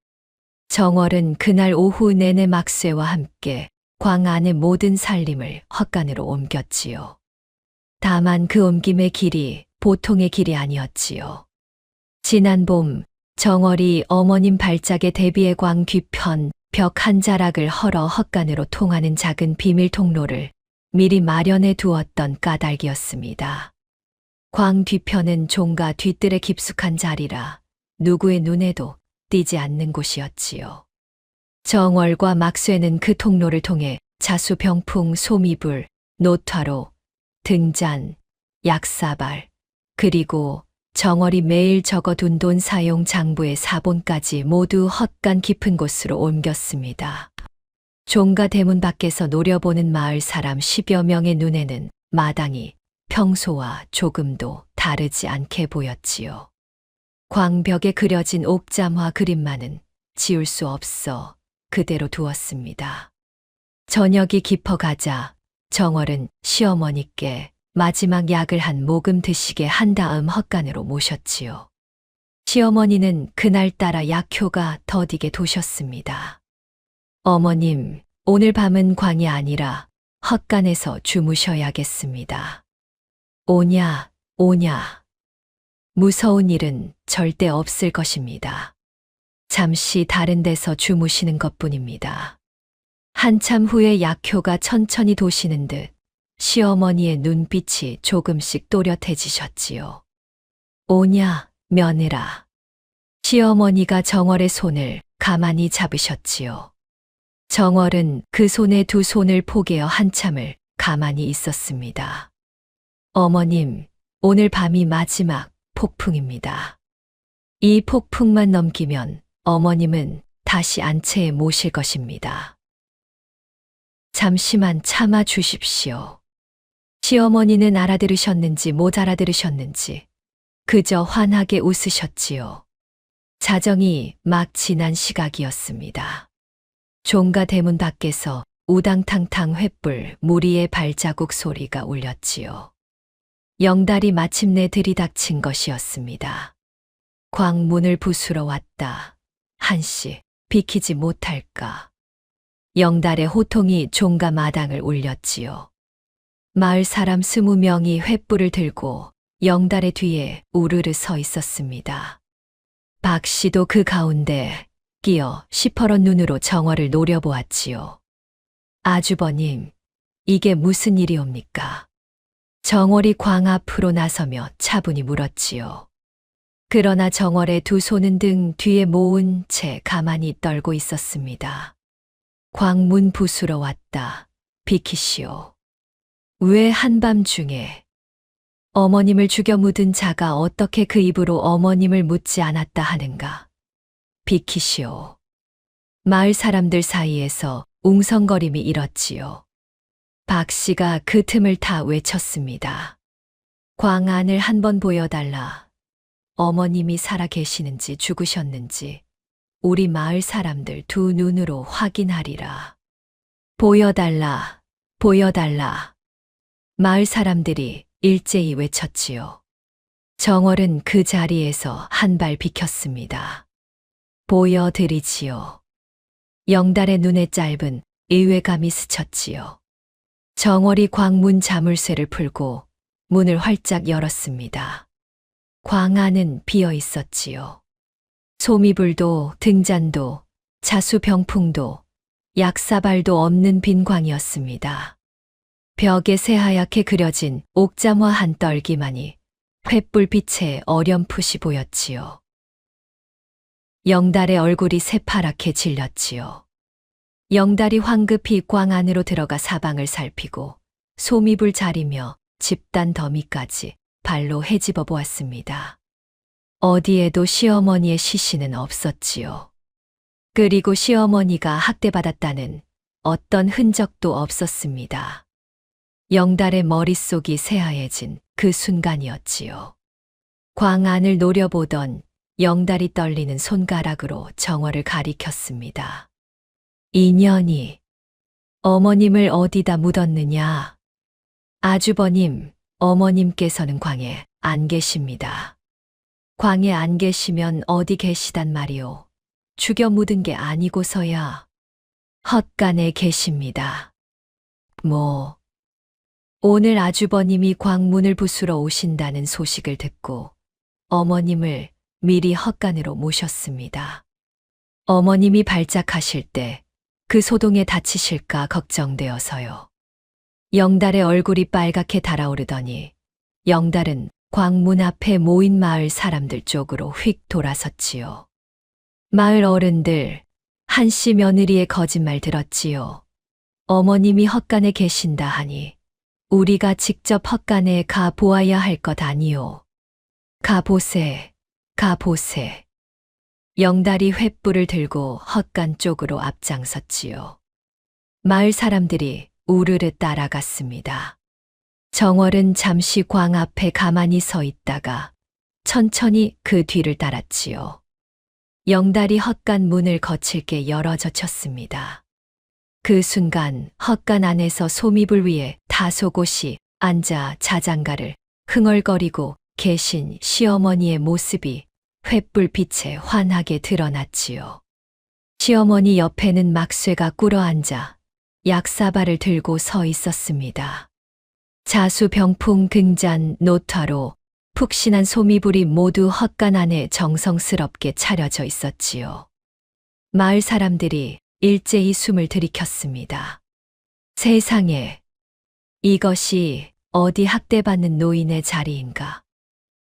정월은 그날 오후 내내 막쇠와 함께 광 안의 모든 살림을 헛간으로 옮겼지요. 다만 그 옮김의 길이 보통의 길이 아니었지요. 지난 봄 정월이 어머님 발작의 대비의 광 뒤편 벽 한 자락을 헐어 헛간으로 통하는 작은 비밀 통로를 미리 마련해 두었던 까닭이었습니다. 광 뒤편은 종가 뒤뜰에 깊숙한 자리라 누구의 눈에도 띄지 않는 곳이었지요. 정월과 막쇠는 그 통로를 통해 자수병풍, 소미불, 노타로, 등잔, 약사발, 그리고 정월이 매일 적어둔 돈 사용 장부의 사본까지 모두 헛간 깊은 곳으로 옮겼습니다. 종가 대문 밖에서 노려보는 마을 사람 10여 명의 눈에는 마당이 평소와 조금도 다르지 않게 보였지요. 광벽에 그려진 옥잠화 그림만은 지울 수 없어 그대로 두었습니다. 저녁이 깊어가자 정월은 시어머니께 마지막 약을 한 모금 드시게 한 다음 헛간으로 모셨지요. 시어머니는 그날따라 약효가 더디게 도셨습니다. 어머님, 오늘 밤은 광이 아니라 헛간에서 주무셔야겠습니다. 오냐, 오냐. 무서운 일은 절대 없을 것입니다. 잠시 다른 데서 주무시는 것뿐입니다. 한참 후에 약효가 천천히 도시는 듯 시어머니의 눈빛이 조금씩 또렷해지셨지요. 오냐, 며느라. 시어머니가 정월의 손을 가만히 잡으셨지요. 정월은 그 손에 두 손을 포개어 한참을 가만히 있었습니다. 어머님, 오늘 밤이 마지막 폭풍입니다. 이 폭풍만 넘기면 어머님은 다시 안채에 모실 것입니다. 잠시만 참아 주십시오. 시어머니는 알아들으셨는지 못 알아들으셨는지 그저 환하게 웃으셨지요. 자정이 막 지난 시각이었습니다. 종가 대문 밖에서 우당탕탕 횃불 무리의 발자국 소리가 울렸지요. 영달이 마침내 들이닥친 것이었습니다. 광문을 부수러 왔다. 한시 비키지 못할까. 영달의 호통이 종가 마당을 울렸지요. 마을 사람 20명이 횃불을 들고 영달의 뒤에 우르르 서 있었습니다. 박 씨도 그 가운데 끼어 시퍼런 눈으로 정월을 노려보았지요. 아주버님, 이게 무슨 일이옵니까? 정월이 광 앞으로 나서며 차분히 물었지요. 그러나 정월의 두 손은 등 뒤에 모은 채 가만히 떨고 있었습니다. 광문 부수러 왔다. 비키시오. 왜 한밤중에 어머님을 죽여 묻은 자가 어떻게 그 입으로 어머님을 묻지 않았다 하는가? 비키시오. 마을 사람들 사이에서 웅성거림이 일었지요. 박 씨가 그 틈을 타 외쳤습니다. 광 안을 한번 보여달라. 어머님이 살아 계시는지 죽으셨는지 우리 마을 사람들 두 눈으로 확인하리라. 보여달라, 보여달라. 마을 사람들이 일제히 외쳤지요. 정월은 그 자리에서 한 발 비켰습니다. 보여드리지요. 영달의 눈에 짧은 의외감이 스쳤지요. 정월이 광문 자물쇠를 풀고 문을 활짝 열었습니다. 광 안은 비어 있었지요. 소미불도 등잔도 자수병풍도 약사발도 없는 빈 광이었습니다. 벽에 새하얗게 그려진 옥잠화 한 떨기만이 횃불빛에 어렴풋이 보였지요. 영달의 얼굴이 새파랗게 질렸지요. 영달이 황급히 광 안으로 들어가 사방을 살피고 소미불 자리며 집단 더미까지 발로 헤집어 보았습니다. 어디에도 시어머니의 시신은 없었지요. 그리고 시어머니가 학대받았다는 어떤 흔적도 없었습니다. 영달의 머릿속이 새하얘진 그 순간이었지요. 광 안을 노려보던 영달이 떨리는 손가락으로 정월을 가리켰습니다. 인연이 어머님을 어디다 묻었느냐? 아주버님, 어머님께서는 광에 안 계십니다. 광에 안 계시면 어디 계시단 말이오. 죽여 묻은 게 아니고서야 헛간에 계십니다. 오늘 아주버님이 광문을 부수러 오신다는 소식을 듣고 어머님을 미리 헛간으로 모셨습니다. 어머님이 발작하실 때 그 소동에 다치실까 걱정되어서요. 영달의 얼굴이 빨갛게 달아오르더니 영달은 광문 앞에 모인 마을 사람들 쪽으로 휙 돌아섰지요. 마을 어른들, 한씨 며느리의 거짓말 들었지요. 어머님이 헛간에 계신다 하니 우리가 직접 헛간에 가 보아야 할 것 아니오. 가보세, 가보세. 영달이 횃불을 들고 헛간 쪽으로 앞장섰지요. 마을 사람들이 우르르 따라갔습니다. 정월은 잠시 광 앞에 가만히 서 있다가 천천히 그 뒤를 따랐지요. 영달이 헛간 문을 거칠게 열어젖혔습니다. 그 순간 헛간 안에서 소미불 위에 다소곳이 앉아 자장가를 흥얼거리고 계신 시어머니의 모습이 횃불빛에 환하게 드러났지요. 시어머니 옆에는 막쇠가 꿇어앉아 약사발을 들고 서 있었습니다. 자수, 병풍, 등잔, 노타로 푹신한 소미불이 모두 헛간 안에 정성스럽게 차려져 있었지요. 마을 사람들이 일제히 숨을 들이켰습니다. 세상에, 이것이 어디 학대받는 노인의 자리인가?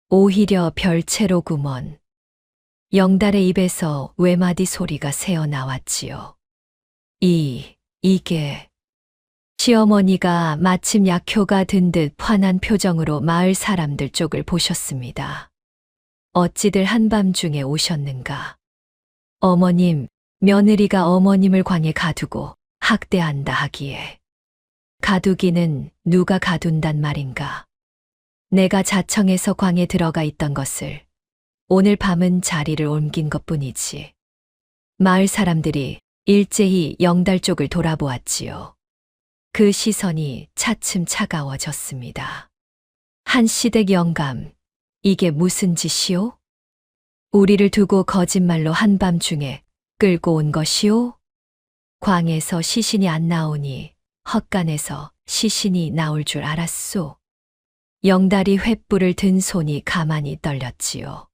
오히려 별채로구먼. 영달의 입에서 외마디 소리가 새어나왔지요. 이게. 시어머니가 마침 약효가 든 듯 환한 표정으로 마을 사람들 쪽을 보셨습니다. 어찌들 한밤중에 오셨는가? 어머님, 며느리가 어머님을 광에 가두고 학대한다 하기에. 가두기는 누가 가둔단 말인가? 내가 자청해서 광에 들어가 있던 것을 오늘 밤은 자리를 옮긴 것뿐이지. 마을 사람들이 일제히 영달 쪽을 돌아보았지요. 그 시선이 차츰 차가워졌습니다. 한시댁 영감, 이게 무슨 짓이오? 우리를 두고 거짓말로 한밤중에 끌고 온 것이오? 광에서 시신이 안 나오니 헛간에서 시신이 나올 줄 알았소. 영달이 횃불을 든 손이 가만히 떨렸지요.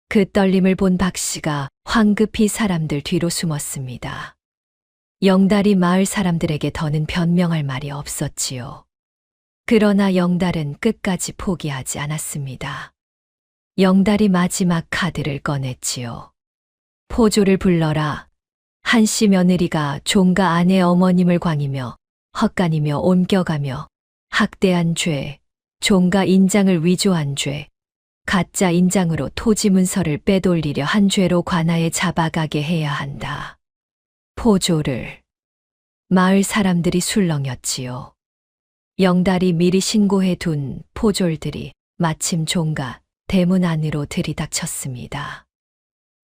그 떨림을 본 박씨가 황급히 사람들 뒤로 숨었습니다. 영달이 마을 사람들에게 더는 변명할 말이 없었지요. 그러나 영달은 끝까지 포기하지 않았습니다. 영달이 마지막 카드를 꺼냈지요. 포조를 불러라. 한씨 며느리가 종가 아내 어머님을 광이며 헛간이며 옮겨가며 학대한 죄, 종가 인장을 위조한 죄, 가짜 인장으로 토지 문서를 빼돌리려 한 죄로 관아에 잡아가게 해야 한다. 포조를. 마을 사람들이 술렁였지요. 영달이 미리 신고해 둔 포졸들이 마침 종가 대문 안으로 들이닥쳤습니다.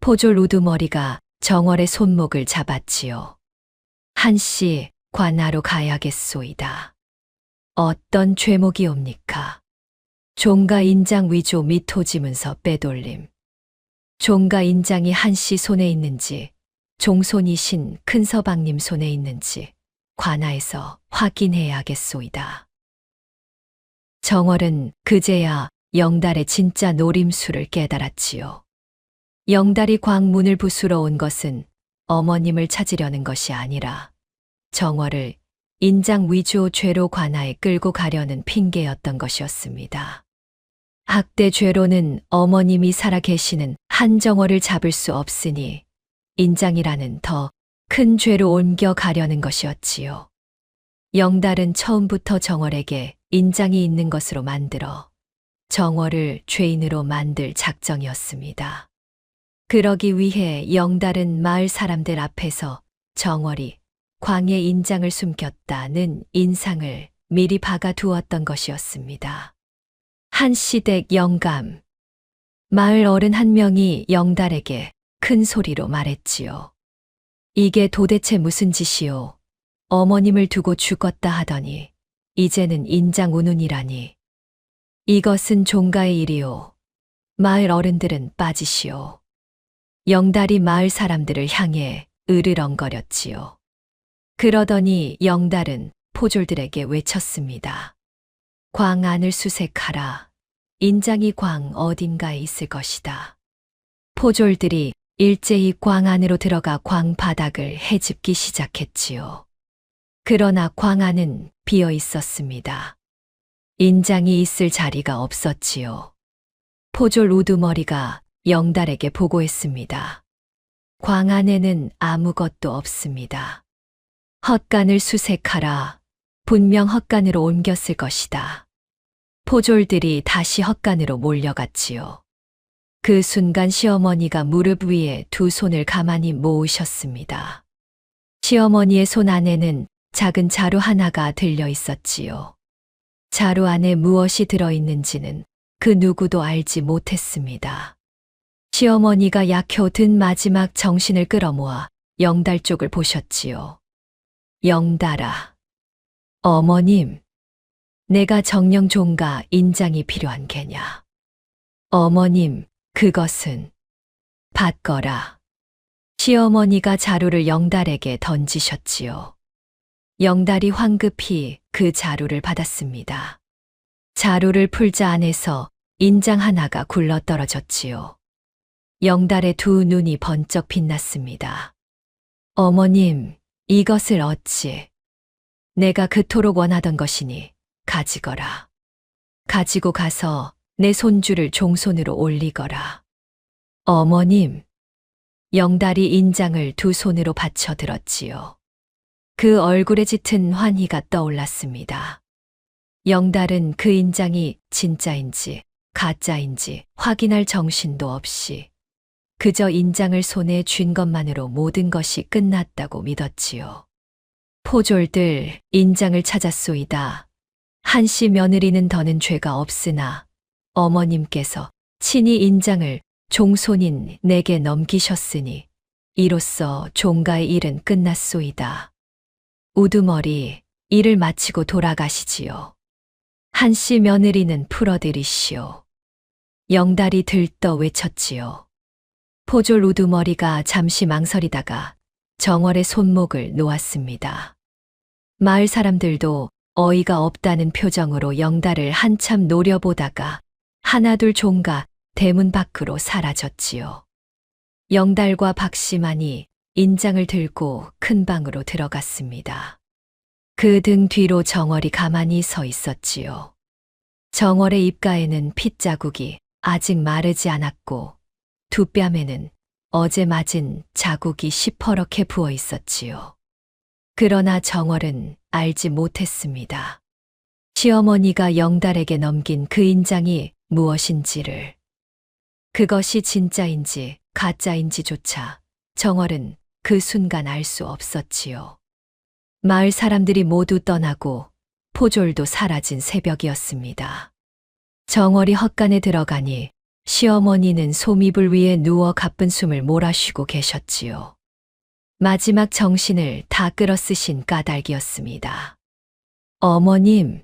포졸 우두머리가 정월의 손목을 잡았지요. 한씨, 관아로 가야겠소이다. 어떤 죄목이옵니까? 종가 인장 위조 및 토지 문서 빼돌림. 종가 인장이 한씨 손에 있는지 종손이신 큰서방님 손에 있는지 관아에서 확인해야겠소이다. 정월은 그제야 영달의 진짜 노림수를 깨달았지요. 영달이 광문을 부수러 온 것은 어머님을 찾으려는 것이 아니라 정월을 인장 위조 죄로 관아에 끌고 가려는 핑계였던 것이었습니다. 학대 죄로는 어머님이 살아 계시는 한정월을 잡을 수 없으니 인장이라는 더 큰 죄로 옮겨 가려는 것이었지요. 영달은 처음부터 정월에게 인장이 있는 것으로 만들어 정월을 죄인으로 만들 작정이었습니다. 그러기 위해 영달은 마을 사람들 앞에서 정월이 광에 인장을 숨겼다는 인상을 미리 박아 두었던 것이었습니다. 한시댁 영감. 마을 어른 한 명이 영달에게 큰 소리로 말했지요. 이게 도대체 무슨 짓이오? 어머님을 두고 죽었다 하더니 이제는 인장 운운이라니. 이것은 종가의 일이오. 마을 어른들은 빠지시오. 영달이 마을 사람들을 향해 으르렁거렸지요. 그러더니 영달은 포졸들에게 외쳤습니다. 광 안을 수색하라. 인장이 광 어딘가에 있을 것이다. 포졸들이 일제히 광 안으로 들어가 광 바닥을 헤집기 시작했지요. 그러나 광 안은 비어 있었습니다. 인장이 있을 자리가 없었지요. 포졸 우두머리가 영달에게 보고했습니다. 광 안에는 아무것도 없습니다. 헛간을 수색하라. 분명 헛간으로 옮겼을 것이다. 포졸들이 다시 헛간으로 몰려갔지요. 그 순간 시어머니가 무릎 위에 두 손을 가만히 모으셨습니다. 시어머니의 손 안에는 작은 자루 하나가 들려 있었지요. 자루 안에 무엇이 들어있는지는 그 누구도 알지 못했습니다. 시어머니가 약효 든 마지막 정신을 끌어모아 영달 쪽을 보셨지요. 영달아. 어머님. 내가 정령 종가 인장이 필요한 게냐. 어머님, 그것은 받거라. 시어머니가 자루를 영달에게 던지셨지요. 영달이 황급히 그 자루를 받았습니다. 자루를 풀자 안에서 인장 하나가 굴러 떨어졌지요. 영달의 두 눈이 번쩍 빛났습니다. 어머님, 이것을 어찌. 내가 그토록 원하던 것이니 가지거라. 가지고 가서 내 손주를 종손으로 올리거라. 어머님. 영달이 인장을 두 손으로 받쳐 들었지요. 그 얼굴에 짙은 환희가 떠올랐습니다. 영달은 그 인장이 진짜인지 가짜인지 확인할 정신도 없이 그저 인장을 손에 쥔 것만으로 모든 것이 끝났다고 믿었지요. 포졸들, 인장을 찾았소이다. 한씨 며느리는 더는 죄가 없으나 어머님께서 친히 인장을 종손인 내게 넘기셨으니 이로써 종가의 일은 끝났소이다. 우두머리, 일을 마치고 돌아가시지요. 한씨 며느리는 풀어드리시오. 영달이 들떠 외쳤지요. 포졸 우두머리가 잠시 망설이다가 정월의 손목을 놓았습니다. 마을 사람들도 어이가 없다는 표정으로 영달을 한참 노려보다가 하나둘 종가 대문 밖으로 사라졌지요. 영달과 박씨만이 인장을 들고 큰 방으로 들어갔습니다. 그 등 뒤로 정월이 가만히 서 있었지요. 정월의 입가에는 핏자국이 아직 마르지 않았고 두 뺨에는 어제 맞은 자국이 시퍼렇게 부어 있었지요. 그러나 정월은 알지 못했습니다. 시어머니가 영달에게 넘긴 그 인장이 무엇인지를. 그것이 진짜인지 가짜인지조차 정월은 그 순간 알 수 없었지요. 마을 사람들이 모두 떠나고 포졸도 사라진 새벽이었습니다. 정월이 헛간에 들어가니 시어머니는 솜이불 위에 누워 가쁜 숨을 몰아쉬고 계셨지요. 마지막 정신을 다 끌어쓰신 까닭이었습니다. 어머님,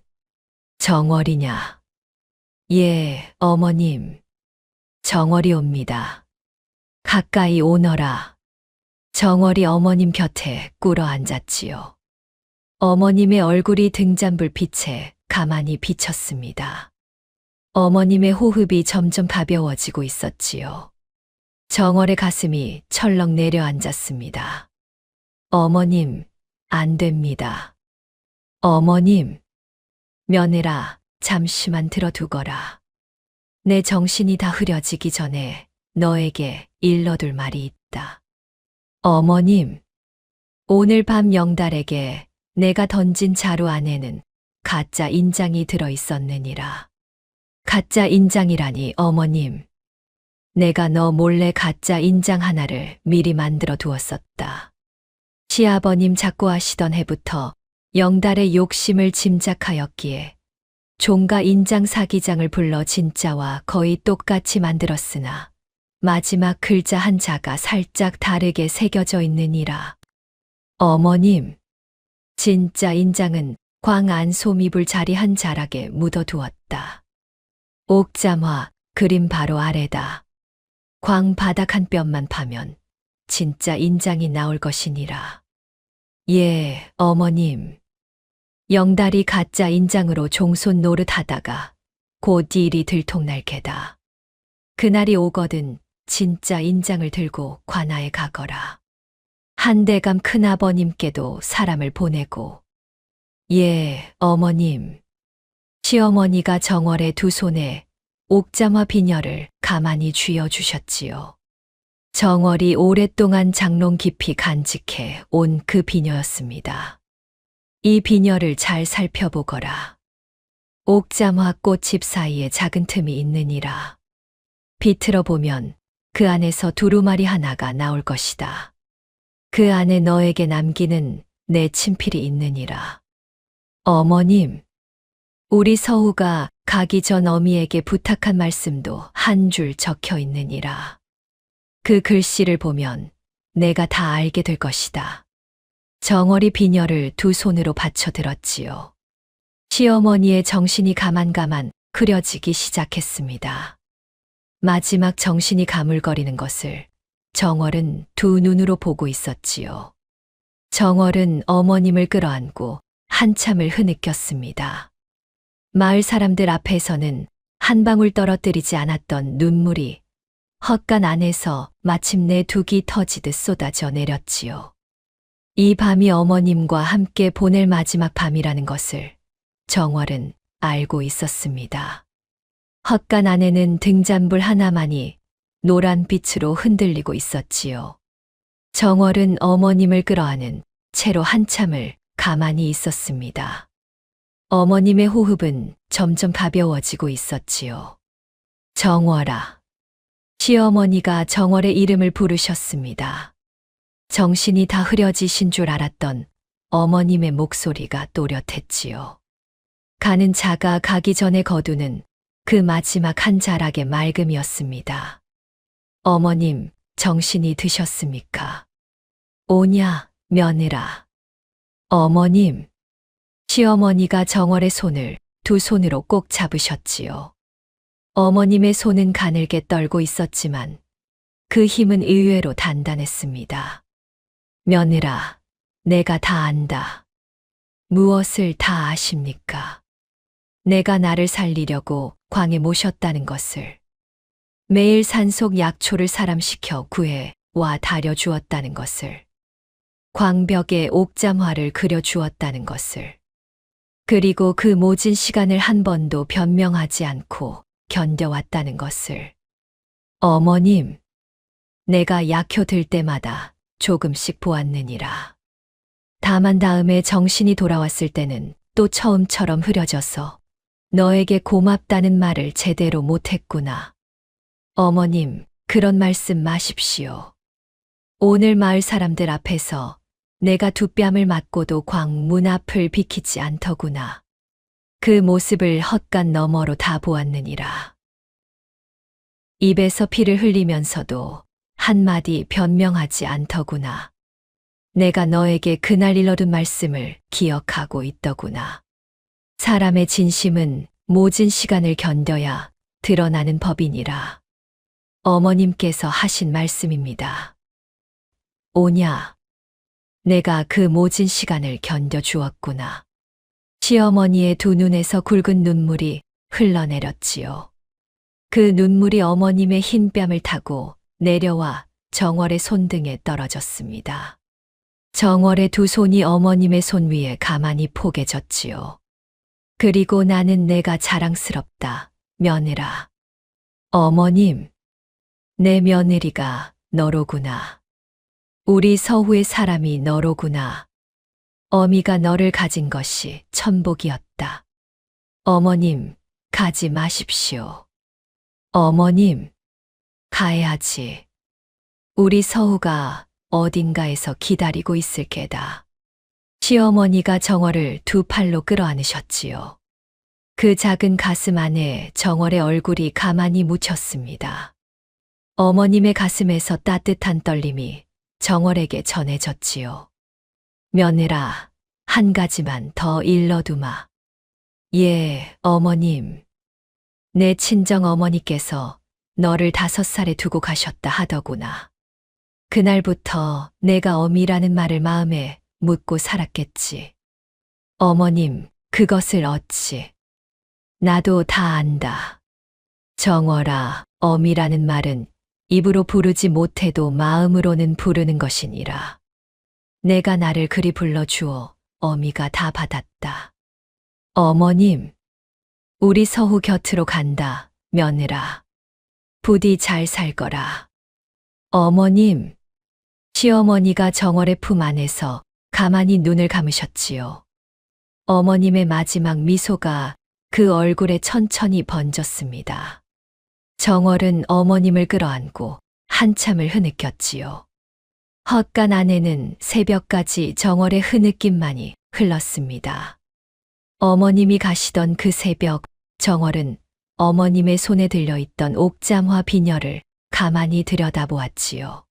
정월이냐? 예, 어머님. 정월이 옵니다. 가까이 오너라. 정월이 어머님 곁에 꿇어 앉았지요. 어머님의 얼굴이 등잔불 빛에 가만히 비쳤습니다. 어머님의 호흡이 점점 가벼워지고 있었지요. 정월의 가슴이 철렁 내려앉았습니다. 어머님, 안 됩니다. 어머님, 며느라, 잠시만 들어두거라. 내 정신이 다 흐려지기 전에 너에게 일러둘 말이 있다. 어머님, 오늘 밤 영달에게 내가 던진 자루 안에는 가짜 인장이 들어 있었느니라. 가짜 인장이라니 어머님. 내가 너 몰래 가짜 인장 하나를 미리 만들어 두었었다. 시아버님 작고하시던 해부터 영달의 욕심을 짐작하였기에 종가 인장 사기장을 불러 진짜와 거의 똑같이 만들었으나 마지막 글자 한 자가 살짝 다르게 새겨져 있느니라. 어머님, 진짜 인장은 광안 솜이불 자리 한 자락에 묻어두었다. 옥잠화 그림 바로 아래다. 광 바닥 한 뼘만 파면 진짜 인장이 나올 것이니라. 예, 어머님. 영달이 가짜 인장으로 종손 노릇하다가 곧 일이 들통날 게다. 그날이 오거든 진짜 인장을 들고 관아에 가거라. 한대감 큰아버님께도 사람을 보내고. 예, 어머님. 시어머니가 정월의 두 손에 옥잠화 비녀를 가만히 쥐어주셨지요. 정월이 오랫동안 장롱 깊이 간직해 온 그 비녀였습니다. 이 비녀를 잘 살펴보거라. 옥잠화 꽃잎 사이에 작은 틈이 있느니라. 비틀어 보면 그 안에서 두루마리 하나가 나올 것이다. 그 안에 너에게 남기는 내 친필이 있느니라. 어머님, 우리 서우가 가기 전 어미에게 부탁한 말씀도 한 줄 적혀 있느니라. 그 글씨를 보면 내가 다 알게 될 것이다. 정월이 비녀를 두 손으로 받쳐 들었지요. 시어머니의 정신이 가만가만 흐려지기 시작했습니다. 마지막 정신이 가물거리는 것을 정월은 두 눈으로 보고 있었지요. 정월은 어머님을 끌어안고 한참을 흐느꼈습니다. 마을 사람들 앞에서는 한 방울 떨어뜨리지 않았던 눈물이 헛간 안에서 마침내 둑이 터지듯 쏟아져 내렸지요. 이 밤이 어머님과 함께 보낼 마지막 밤이라는 것을 정월은 알고 있었습니다. 헛간 안에는 등잔불 하나만이 노란 빛으로 흔들리고 있었지요. 정월은 어머님을 끌어안은 채로 한참을 가만히 있었습니다. 어머님의 호흡은 점점 가벼워지고 있었지요. 정월아. 시어머니가 정월의 이름을 부르셨습니다. 정신이 다 흐려지신 줄 알았던 어머님의 목소리가 또렷했지요. 가는 자가 가기 전에 거두는 그 마지막 한 자락의 맑음이었습니다. 어머님, 정신이 드셨습니까? 오냐, 며느라. 어머님. 시어머니가 정월의 손을 두 손으로 꼭 잡으셨지요. 어머님의 손은 가늘게 떨고 있었지만 그 힘은 의외로 단단했습니다. 며느라, 내가 다 안다. 무엇을 다 아십니까? 내가 나를 살리려고 광에 모셨다는 것을. 매일 산속 약초를 사람시켜 구해 와 다려 주었다는 것을. 광벽에 옥잠화를 그려 주었다는 것을. 그리고 그 모진 시간을 한 번도 변명하지 않고 견뎌왔다는 것을. 어머님, 내가 약효 들 때마다 조금씩 보았느니라. 다만 다음에 정신이 돌아왔을 때는 또 처음처럼 흐려져서 너에게 고맙다는 말을 제대로 못했구나. 어머님, 그런 말씀 마십시오. 오늘 마을 사람들 앞에서 내가 두 뺨을 맞고도 광 문 앞을 비키지 않더구나. 그 모습을 헛간 너머로 다 보았느니라. 입에서 피를 흘리면서도 한마디 변명하지 않더구나. 내가 너에게 그날 일러둔 말씀을 기억하고 있더구나. 사람의 진심은 모진 시간을 견뎌야 드러나는 법이니라. 어머님께서 하신 말씀입니다. 오냐. 내가 그 모진 시간을 견뎌주었구나. 시어머니의 두 눈에서 굵은 눈물이 흘러내렸지요. 그 눈물이 어머님의 흰 뺨을 타고 내려와 정월의 손등에 떨어졌습니다. 정월의 두 손이 어머님의 손 위에 가만히 포개졌지요. 그리고 나는 내가 자랑스럽다, 며느라. 어머님, 내 며느리가 너로구나. 우리 서후의 사람이 너로구나. 어미가 너를 가진 것이 천복이었다. 어머님, 가지 마십시오. 어머님, 가야지. 우리 서후가 어딘가에서 기다리고 있을 게다. 시어머니가 정월을 두 팔로 끌어안으셨지요. 그 작은 가슴 안에 정월의 얼굴이 가만히 묻혔습니다. 어머님의 가슴에서 따뜻한 떨림이 정월에게 전해졌지요. 며느라, 한 가지만 더 일러두마. 예, 어머님. 내 친정 어머니께서 너를 5살에 두고 가셨다 하더구나. 그날부터 내가 어미라는 말을 마음에 묻고 살았겠지. 어머님, 그것을 어찌. 나도 다 안다. 정월아, 어미라는 말은 입으로 부르지 못해도 마음으로는 부르는 것이니라. 내가 나를 그리 불러주어 어미가 다 받았다. 어머님, 우리 서후 곁으로 간다, 며느라. 부디 잘 살 거라. 어머님, 시어머니가 정월의 품 안에서 가만히 눈을 감으셨지요. 어머님의 마지막 미소가 그 얼굴에 천천히 번졌습니다. 정월은 어머님을 끌어안고 한참을 흐느꼈지요. 헛간 안에는 새벽까지 정월의 흐느낌만이 흘렀습니다. 어머님이 가시던 그 새벽, 정월은 어머님의 손에 들려있던 옥잠화 비녀를 가만히 들여다보았지요.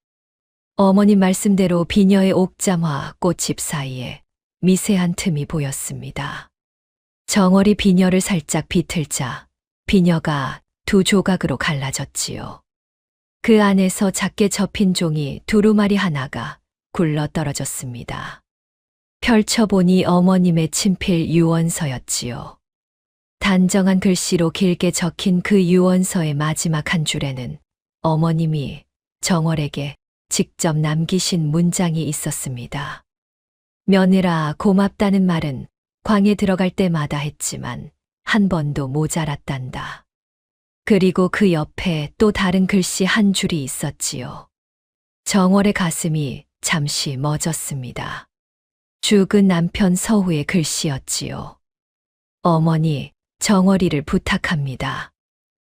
어머님 말씀대로 비녀의 옥잠화 꽃잎 사이에 미세한 틈이 보였습니다. 정월이 비녀를 살짝 비틀자 비녀가 두 조각으로 갈라졌지요. 그 안에서 작게 접힌 종이 두루마리 하나가 굴러 떨어졌습니다. 펼쳐보니 어머님의 친필 유언서였지요. 단정한 글씨로 길게 적힌 그 유언서의 마지막 한 줄에는 어머님이 정월에게 직접 남기신 문장이 있었습니다. 며느라 고맙다는 말은 광에 들어갈 때마다 했지만 한 번도 모자랐단다. 그리고 그 옆에 또 다른 글씨 한 줄이 있었지요. 정월의 가슴이 잠시 멎었습니다. 죽은 남편 서후의 글씨였지요. 어머니, 정월이를 부탁합니다.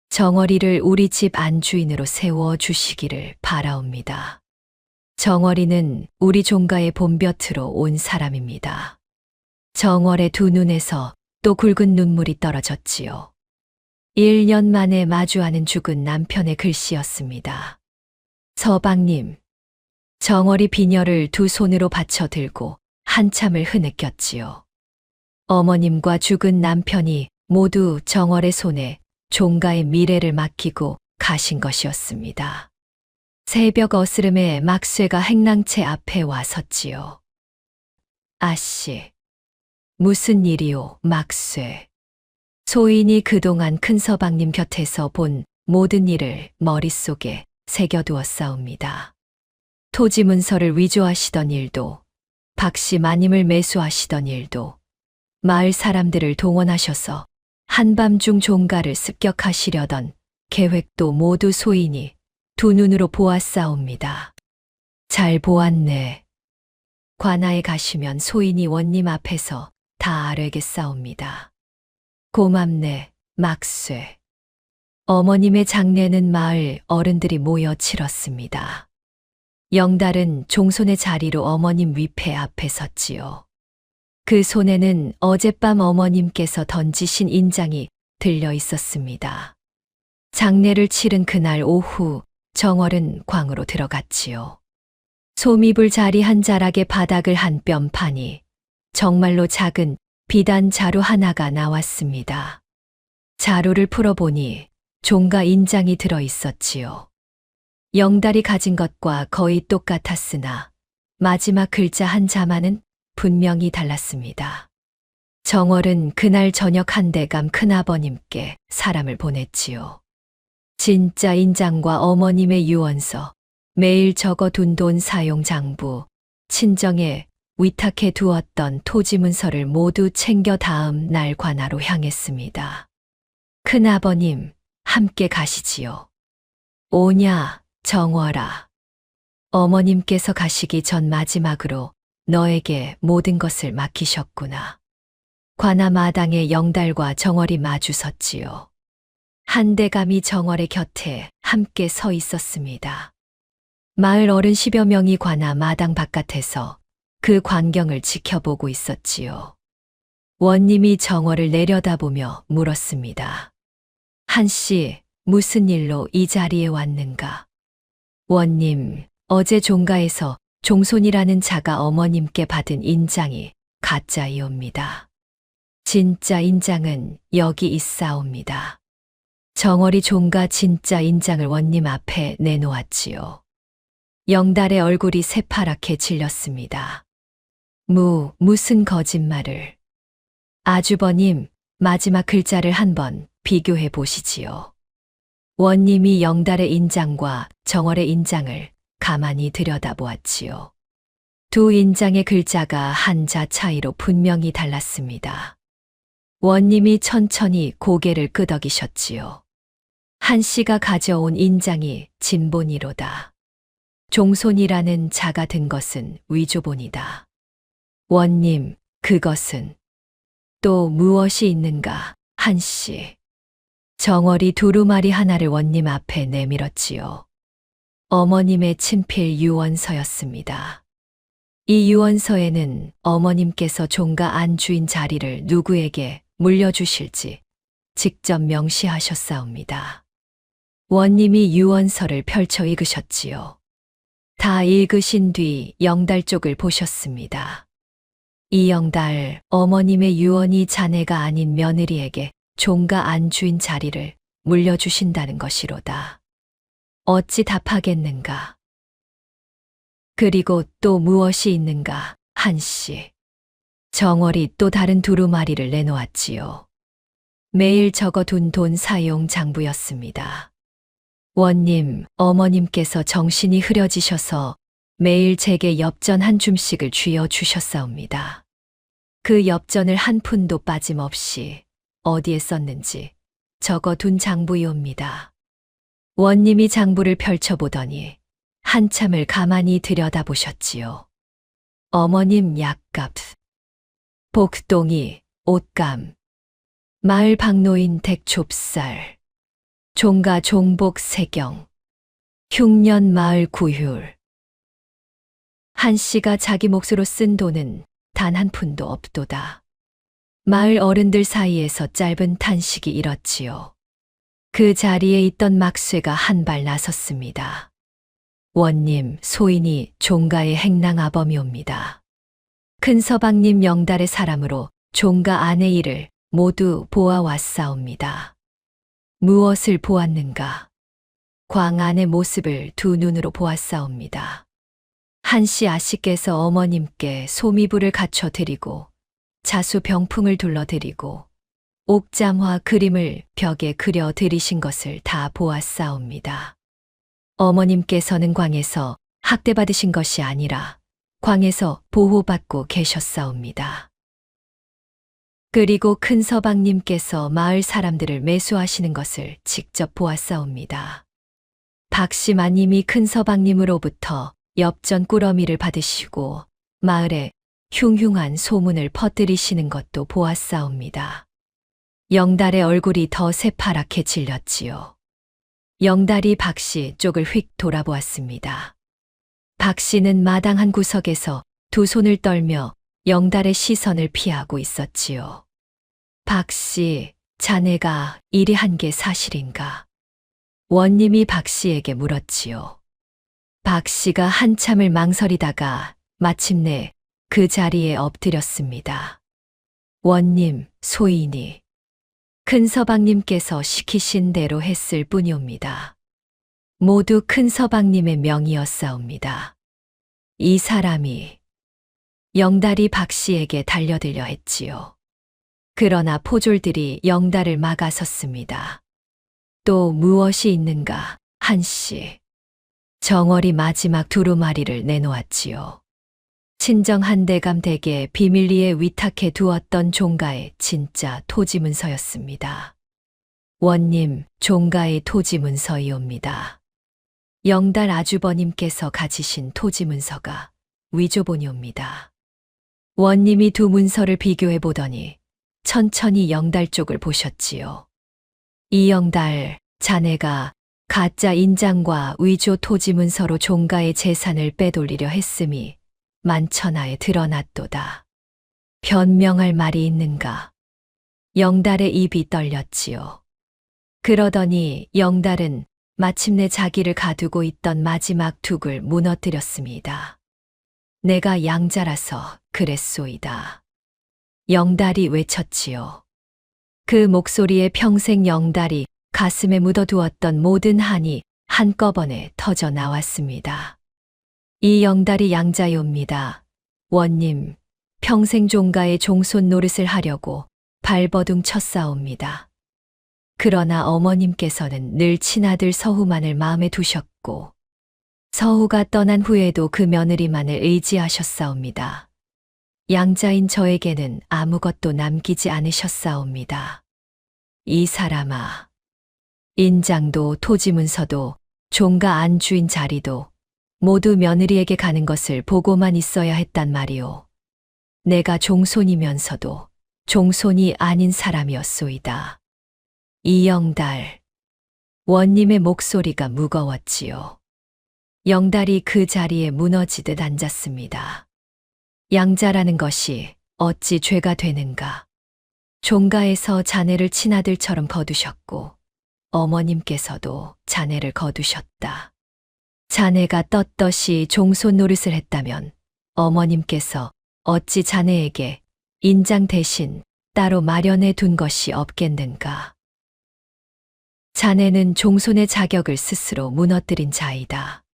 정월이를 우리 집 안주인으로 세워 주시기를 바라옵니다. 정월이는 우리 종가의 봄볕으로 온 사람입니다. 정월의 두 눈에서 또 굵은 눈물이 떨어졌지요. 1년 만에 마주하는 죽은 남편의 글씨였습니다. 서방님, 정월이 비녀를 두 손으로 받쳐 들고 한참을 흐느꼈지요. 어머님과 죽은 남편이 모두 정월의 손에 종가의 미래를 맡기고 가신 것이었습니다. 새벽 어스름에 막쇠가 행랑채 앞에 와 섰지요. 아씨, 무슨 일이오, 막쇠. 소인이 그동안 큰서방님 곁에서 본 모든 일을 머릿속에 새겨두었사옵니다. 토지 문서를 위조하시던 일도, 박씨 마님을 매수하시던 일도, 마을 사람들을 동원하셔서 한밤중 종가를 습격하시려던 계획도 모두 소인이 두 눈으로 보았사옵니다. 잘 보았네. 관아에 가시면 소인이 원님 앞에서 다 아뢰겠사옵니다. 고맙네, 막쇠. 어머님의 장례는 마을 어른들이 모여 치렀습니다. 영달은 종손의 자리로 어머님 위패 앞에 섰지요. 그 손에는 어젯밤 어머님께서 던지신 인장이 들려 있었습니다. 장례를 치른 그날 오후 정월은 광으로 들어갔지요. 소미불 자리 한 자락에 바닥을 한 뼘 파니 정말로 작은 비단 자루 하나가 나왔습니다. 자루를 풀어보니 종가 인장이 들어 있었지요. 영달이 가진 것과 거의 똑같았으나 마지막 글자 한 자만은 분명히 달랐습니다. 정월은 그날 저녁 한대감 큰아버님께 사람을 보냈지요. 진짜 인장과 어머님의 유언서, 매일 적어둔 돈 사용 장부, 친정에 위탁해 두었던 토지 문서를 모두 챙겨 다음 날 관아로 향했습니다. 큰아버님, 함께 가시지요. 오냐, 정월아. 어머님께서 가시기 전 마지막으로 너에게 모든 것을 맡기셨구나. 관아 마당에 영달과 정월이 마주 섰지요. 한대감이 정월의 곁에 함께 서 있었습니다. 마을 어른 10여 명이 관아 마당 바깥에서 그 광경을 지켜보고 있었지요. 원님이 정월을 내려다보며 물었습니다. 한씨, 무슨 일로 이 자리에 왔는가? 원님, 어제 종가에서 종손이라는 자가 어머님께 받은 인장이 가짜이옵니다. 진짜 인장은 여기 있사옵니다. 정월이 종가 진짜 인장을 원님 앞에 내놓았지요. 영달의 얼굴이 새파랗게 질렸습니다. 무슨 거짓말을. 아주버님, 마지막 글자를 한번 비교해 보시지요. 원님이 영달의 인장과 정월의 인장을 가만히 들여다보았지요. 두 인장의 글자가 한자 차이로 분명히 달랐습니다. 원님이 천천히 고개를 끄덕이셨지요. 한씨가 가져온 인장이 진본이로다. 종손이라는 자가 든 것은 위조본이다. 원님, 그것은 또 무엇이 있는가, 한씨. 정월이 두루마리 하나를 원님 앞에 내밀었지요. 어머님의 친필 유언서였습니다. 이 유언서에는 어머님께서 종가 안 주인 자리를 누구에게 물려주실지 직접 명시하셨사옵니다. 원님이 유언서를 펼쳐 읽으셨지요. 다 읽으신 뒤 영달 쪽을 보셨습니다. 이 영달, 어머님의 유언이 자네가 아닌 며느리에게 종가 안 주인 자리를 물려주신다는 것이로다. 어찌 답하겠는가? 그리고 또 무엇이 있는가, 한씨. 정월이 또 다른 두루마리를 내놓았지요. 매일 적어둔 돈 사용 장부였습니다. 원님, 어머님께서 정신이 흐려지셔서 매일 제게 엽전 한 줌씩을 쥐어 주셨사옵니다. 그 엽전을 한 푼도 빠짐없이 어디에 썼는지 적어둔 장부이옵니다. 원님이 장부를 펼쳐보더니 한참을 가만히 들여다보셨지요. 어머님 약값, 복동이, 옷감, 마을 박노인 댁좁쌀, 종가 종복 세경, 흉년 마을 구휼. 한씨가 자기 몫으로 쓴 돈은 단 한 푼도 없도다. 마을 어른들 사이에서 짧은 탄식이 일었지요. 그 자리에 있던 막쇠가 한 발 나섰습니다. 원님, 소인이 종가의 행랑아범이옵니다. 큰서방님 영달의 사람으로 종가 아내 일을 모두 보아왔사옵니다. 무엇을 보았는가? 광안의 모습을 두 눈으로 보았사옵니다. 한씨 아씨께서 어머님께 소미불을 갖춰드리고 자수 병풍을 둘러드리고 옥잠화 그림을 벽에 그려 드리신 것을 다 보았사옵니다. 어머님께서는 광에서 학대받으신 것이 아니라 광에서 보호받고 계셨사옵니다. 그리고 큰서방님께서 마을 사람들을 매수하시는 것을 직접 보았사옵니다. 박씨 마님이 큰서방님으로부터 엽전 꾸러미를 받으시고 마을에 흉흉한 소문을 퍼뜨리시는 것도 보았사옵니다. 영달의 얼굴이 더 새파랗게 질렸지요. 영달이 박씨 쪽을 휙 돌아보았습니다. 박씨는 마당 한 구석에서 두 손을 떨며 영달의 시선을 피하고 있었지요. 박씨, 자네가 이리 한 게 사실인가? 원님이 박씨에게 물었지요. 박씨가 한참을 망설이다가 마침내 그 자리에 엎드렸습니다. 원님, 소인이 큰서방님께서 시키신 대로 했을 뿐이옵니다. 모두 큰서방님의 명이었사옵니다. 이 사람이 영달이 박씨에게 달려들려 했지요. 그러나 포졸들이 영달을 막아섰습니다. 또 무엇이 있는가, 한씨. 정월이 마지막 두루마리를 내놓았지요. 친정 한대감 댁에 비밀리에 위탁해 두었던 종가의 진짜 토지문서였습니다. 원님, 종가의 토지문서이옵니다. 영달 아주버님께서 가지신 토지문서가 위조본이옵니다. 원님이 두 문서를 비교해 보더니 천천히 영달 쪽을 보셨지요. 이 영달, 자네가 가짜 인장과 위조 토지문서로 종가의 재산을 빼돌리려 했음이 만천하에 드러났도다. 변명할 말이 있는가? 영달의 입이 떨렸지요. 그러더니 영달은 마침내 자기를 가두고 있던 마지막 둑을 무너뜨렸습니다. 내가 양자라서 그랬소이다. 영달이 외쳤지요. 그 목소리에 평생 영달이 가슴에 묻어두었던 모든 한이 한꺼번에 터져 나왔습니다. 이 영달이 양자요입니다. 원님, 평생 종가의 종손 노릇을 하려고 발버둥 쳤사옵니다. 그러나 어머님께서는 늘 친아들 서후만을 마음에 두셨고 서후가 떠난 후에도 그 며느리만을 의지하셨사옵니다. 양자인 저에게는 아무것도 남기지 않으셨사옵니다. 이 사람아, 인장도 토지문서도 종가 안 주인 자리도 모두 며느리에게 가는 것을 보고만 있어야 했단 말이오. 내가 종손이면서도 종손이 아닌 사람이었소이다. 이영달. 원님의 목소리가 무거웠지요. 영달이 그 자리에 무너지듯 앉았습니다. 양자라는 것이 어찌 죄가 되는가. 종가에서 자네를 친아들처럼 거두셨고 어머님께서도 자네를 거두셨다. 자네가 떳떳이 종손 노릇을 했다면 어머님께서 어찌 자네에게 인장 대신 따로 마련해 둔 것이 없겠는가. 자네는 종손의 자격을 스스로 무너뜨린 자이다.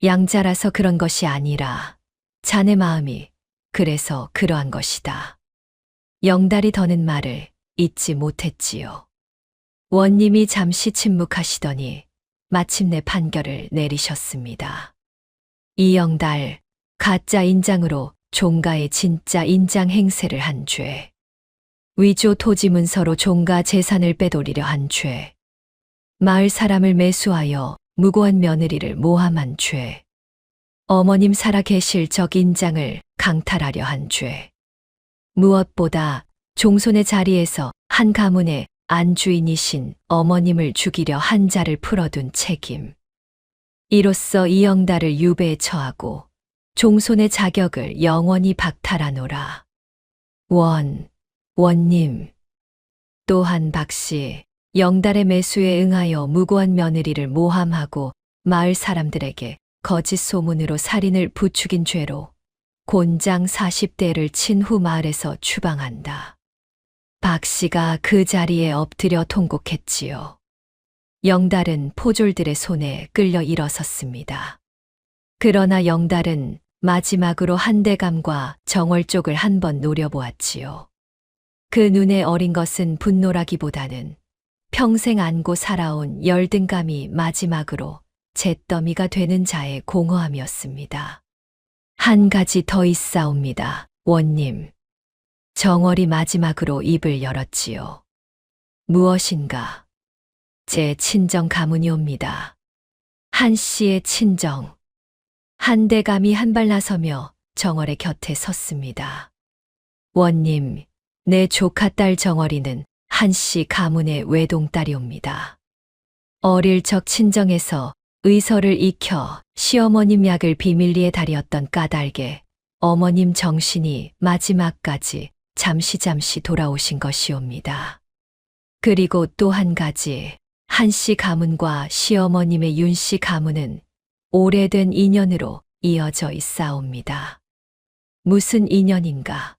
양자라서 그런 것이 아니라 자네 마음이 그래서 그러한 것이다. 영달이 더는 말을 잊지 못했지요. 원님이 잠시 침묵하시더니 마침내 판결을 내리셨습니다. 이영달, 가짜 인장으로 종가의 진짜 인장 행세를 한 죄. 위조 토지 문서로 종가 재산을 빼돌리려 한 죄. 마을 사람을 매수하여 무고한 며느리를 모함한 죄. 어머님 살아 계실 적 인장을 강탈하려 한 죄. 무엇보다 종손의 자리에서 한 가문의 안주인이신 어머님을 죽이려 한 자를 풀어둔 책임. 이로써 이영달을 유배에 처하고 종손의 자격을 영원히 박탈하노라. 원님. 또한 박씨, 영달의 매수에 응하여 무고한 며느리를 모함하고 마을 사람들에게 거짓 소문으로 살인을 부추긴 죄로 곤장 40대를 친 후 마을에서 추방한다. 박씨가 그 자리에 엎드려 통곡했지요. 영달은 포졸들의 손에 끌려 일어섰습니다. 그러나 영달은 마지막으로 한대감과 정월 쪽을 한번 노려보았지요. 그 눈에 어린 것은 분노라기보다는 평생 안고 살아온 열등감이 마지막으로 잿더미가 되는 자의 공허함이었습니다. 한 가지 더 있사옵니다, 원님. 정월이 마지막으로 입을 열었지요. 무엇인가? 제 친정 가문이옵니다. 한 씨의 친정. 한대감이 한 발 나서며 정월의 곁에 섰습니다. 원님, 내 조카딸 정월이는 한 씨 가문의 외동딸이옵니다. 어릴 적 친정에서 의서를 익혀 시어머님 약을 비밀리에 다리었던 까닭에 어머님 정신이 마지막까지 잠시 돌아오신 것이옵니다. 그리고 또 한 가지, 한 씨 가문과 시어머님의 윤 씨 가문은 오래된 인연으로 이어져 있사옵니다. 무슨 인연인가?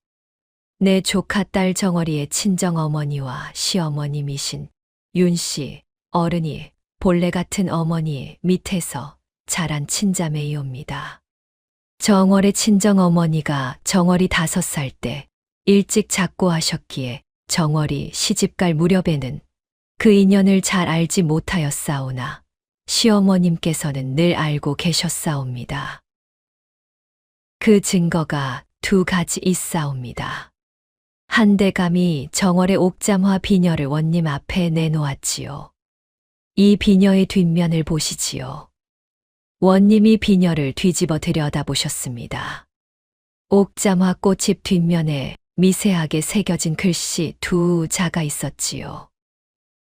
내 조카딸 정월이의 친정어머니와 시어머님이신 윤 씨 어른이 본래 같은 어머니 밑에서 자란 친자매이옵니다. 정월의 친정어머니가 정월이 5살 때 일찍 작고하셨기에 정월이 시집갈 무렵에는 그 인연을 잘 알지 못하였사오나 시어머님께서는 늘 알고 계셨사옵니다. 그 증거가 2가지 있사옵니다. 한대감이 정월의 옥잠화 비녀를 원님 앞에 내놓았지요. 이 비녀의 뒷면을 보시지요. 원님이 비녀를 뒤집어 들여다보셨습니다. 옥잠화 꽃잎 뒷면에 미세하게 새겨진 글씨 2자가 있었지요.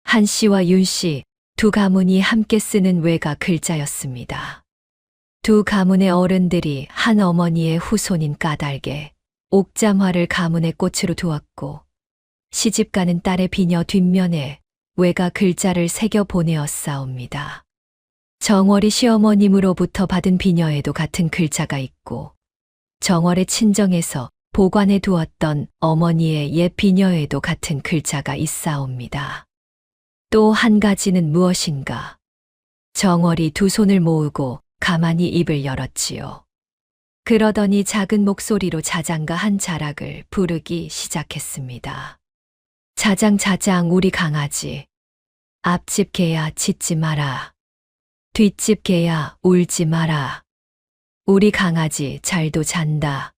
한 씨와 윤 씨, 2 가문이 함께 쓰는 외가 글자였습니다. 2 가문의 어른들이 한 어머니의 후손인 까닭에 옥잠화를 가문의 꽃으로 두었고 시집가는 딸의 비녀 뒷면에 외가 글자를 새겨 보내었사옵니다. 정월이 시어머님으로부터 받은 비녀에도 같은 글자가 있고 정월의 친정에서 보관해 두었던 어머니의 옛 비녀에도 같은 글자가 있사옵니다. 또 한 가지는 무엇인가? 정월이 2 손을 모으고 가만히 입을 열었지요. 그러더니 작은 목소리로 자장가 한 자락을 부르기 시작했습니다. 자장 우리 강아지. 앞집 개야 짖지 마라. 뒷집 개야 울지 마라. 우리 강아지 잘도 잔다.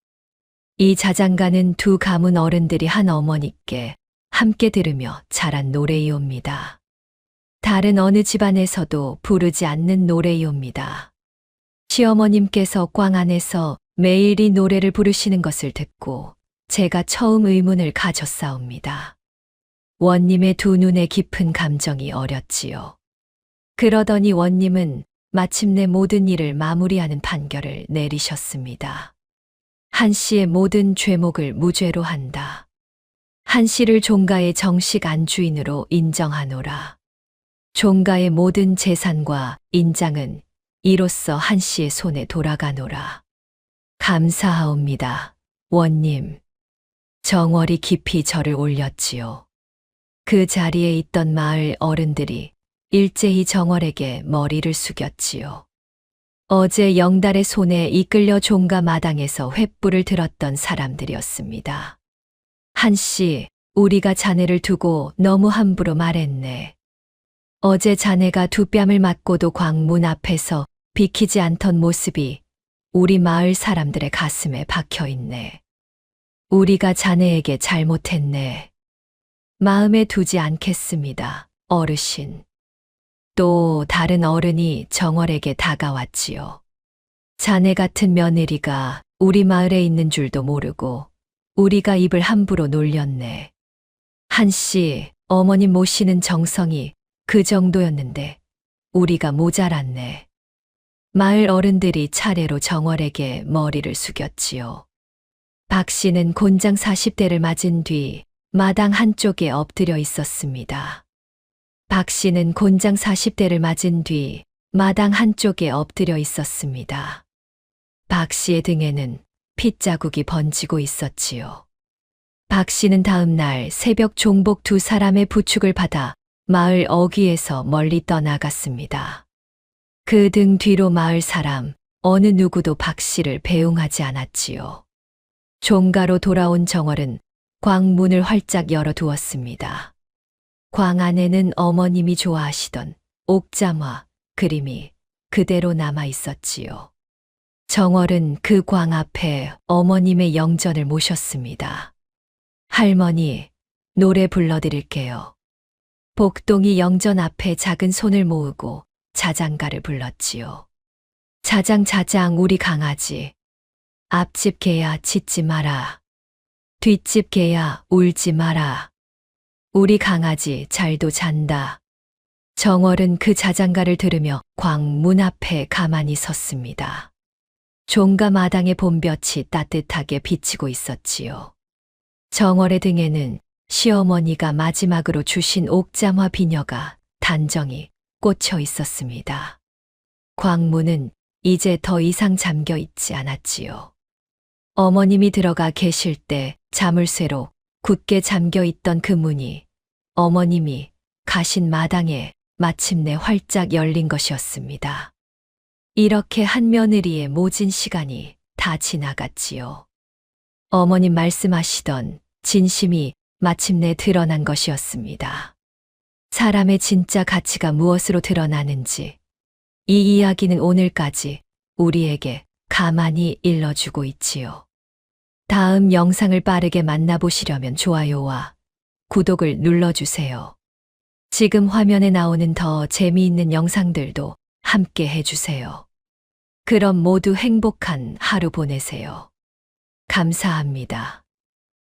이 자장가는 2 가문 어른들이 한 어머니께 함께 들으며 자란 노래이옵니다. 다른 어느 집안에서도 부르지 않는 노래이옵니다. 시어머님께서 꽝 안에서 매일 이 노래를 부르시는 것을 듣고 제가 처음 의문을 가졌사옵니다. 원님의 두 눈에 깊은 감정이 어렸지요. 그러더니 원님은 마침내 모든 일을 마무리하는 판결을 내리셨습니다. 한 씨의 모든 죄목을 무죄로 한다. 한 씨를 종가의 정식 안주인으로 인정하노라. 종가의 모든 재산과 인장은 이로써 한 씨의 손에 돌아가노라. 감사하옵니다, 원님. 정월이 깊이 절을 올렸지요. 그 자리에 있던 마을 어른들이 일제히 정월에게 머리를 숙였지요. 어제 영달의 손에 이끌려 종가 마당에서 횃불을 들었던 사람들이었습니다. 한 씨, 우리가 자네를 두고 너무 함부로 말했네. 어제 자네가 두 뺨을 맞고도 광문 앞에서 비키지 않던 모습이 우리 마을 사람들의 가슴에 박혀 있네. 우리가 자네에게 잘못했네. 마음에 두지 않겠습니다, 어르신. 또 다른 어른이 정월에게 다가왔지요. 자네 같은 며느리가 우리 마을에 있는 줄도 모르고 우리가 입을 함부로 놀렸네. 한 씨, 어머님 모시는 정성이 그 정도였는데 우리가 모자랐네. 마을 어른들이 차례로 정월에게 머리를 숙였지요. 박 씨는 곤장 40대를 맞은 뒤 마당 한쪽에 엎드려 있었습니다. 박 씨는 곤장 40대를 맞은 뒤 마당 한쪽에 엎드려 있었습니다. 박 씨의 등에는 핏자국이 번지고 있었지요. 박 씨는 다음 날 새벽 종복 두 사람의 부축을 받아 마을 어귀에서 멀리 떠나갔습니다. 그 등 뒤로 마을 사람 어느 누구도 박 씨를 배웅하지 않았지요. 종가로 돌아온 정월은 광문을 활짝 열어두었습니다. 광 안에는 어머님이 좋아하시던 옥잠화 그림이 그대로 남아 있었지요. 정월은 그 광 앞에 어머님의 영전을 모셨습니다. 할머니, 노래 불러드릴게요. 복동이 영전 앞에 작은 손을 모으고 자장가를 불렀지요. 자장 우리 강아지. 앞집 개야 짖지 마라. 뒷집 개야 울지 마라. 우리 강아지 잘도 잔다. 정월은 그 자장가를 들으며 광문 앞에 가만히 섰습니다. 종가 마당의 봄볕이 따뜻하게 비치고 있었지요. 정월의 등에는 시어머니가 마지막으로 주신 옥잠화 비녀가 단정히 꽂혀 있었습니다. 광문은 이제 더 이상 잠겨 있지 않았지요. 어머님이 들어가 계실 때 자물쇠로 굳게 잠겨 있던 그 문이 어머님이 가신 마당에 마침내 활짝 열린 것이었습니다. 이렇게 한 며느리의 모진 시간이 다 지나갔지요. 어머님 말씀하시던 진심이 마침내 드러난 것이었습니다. 사람의 진짜 가치가 무엇으로 드러나는지 이 이야기는 오늘까지 우리에게 가만히 일러주고 있지요. 다음 영상을 빠르게 만나보시려면 좋아요와 구독을 눌러주세요. 지금 화면에 나오는 더 재미있는 영상들도 함께 해주세요. 그럼 모두 행복한 하루 보내세요. 감사합니다.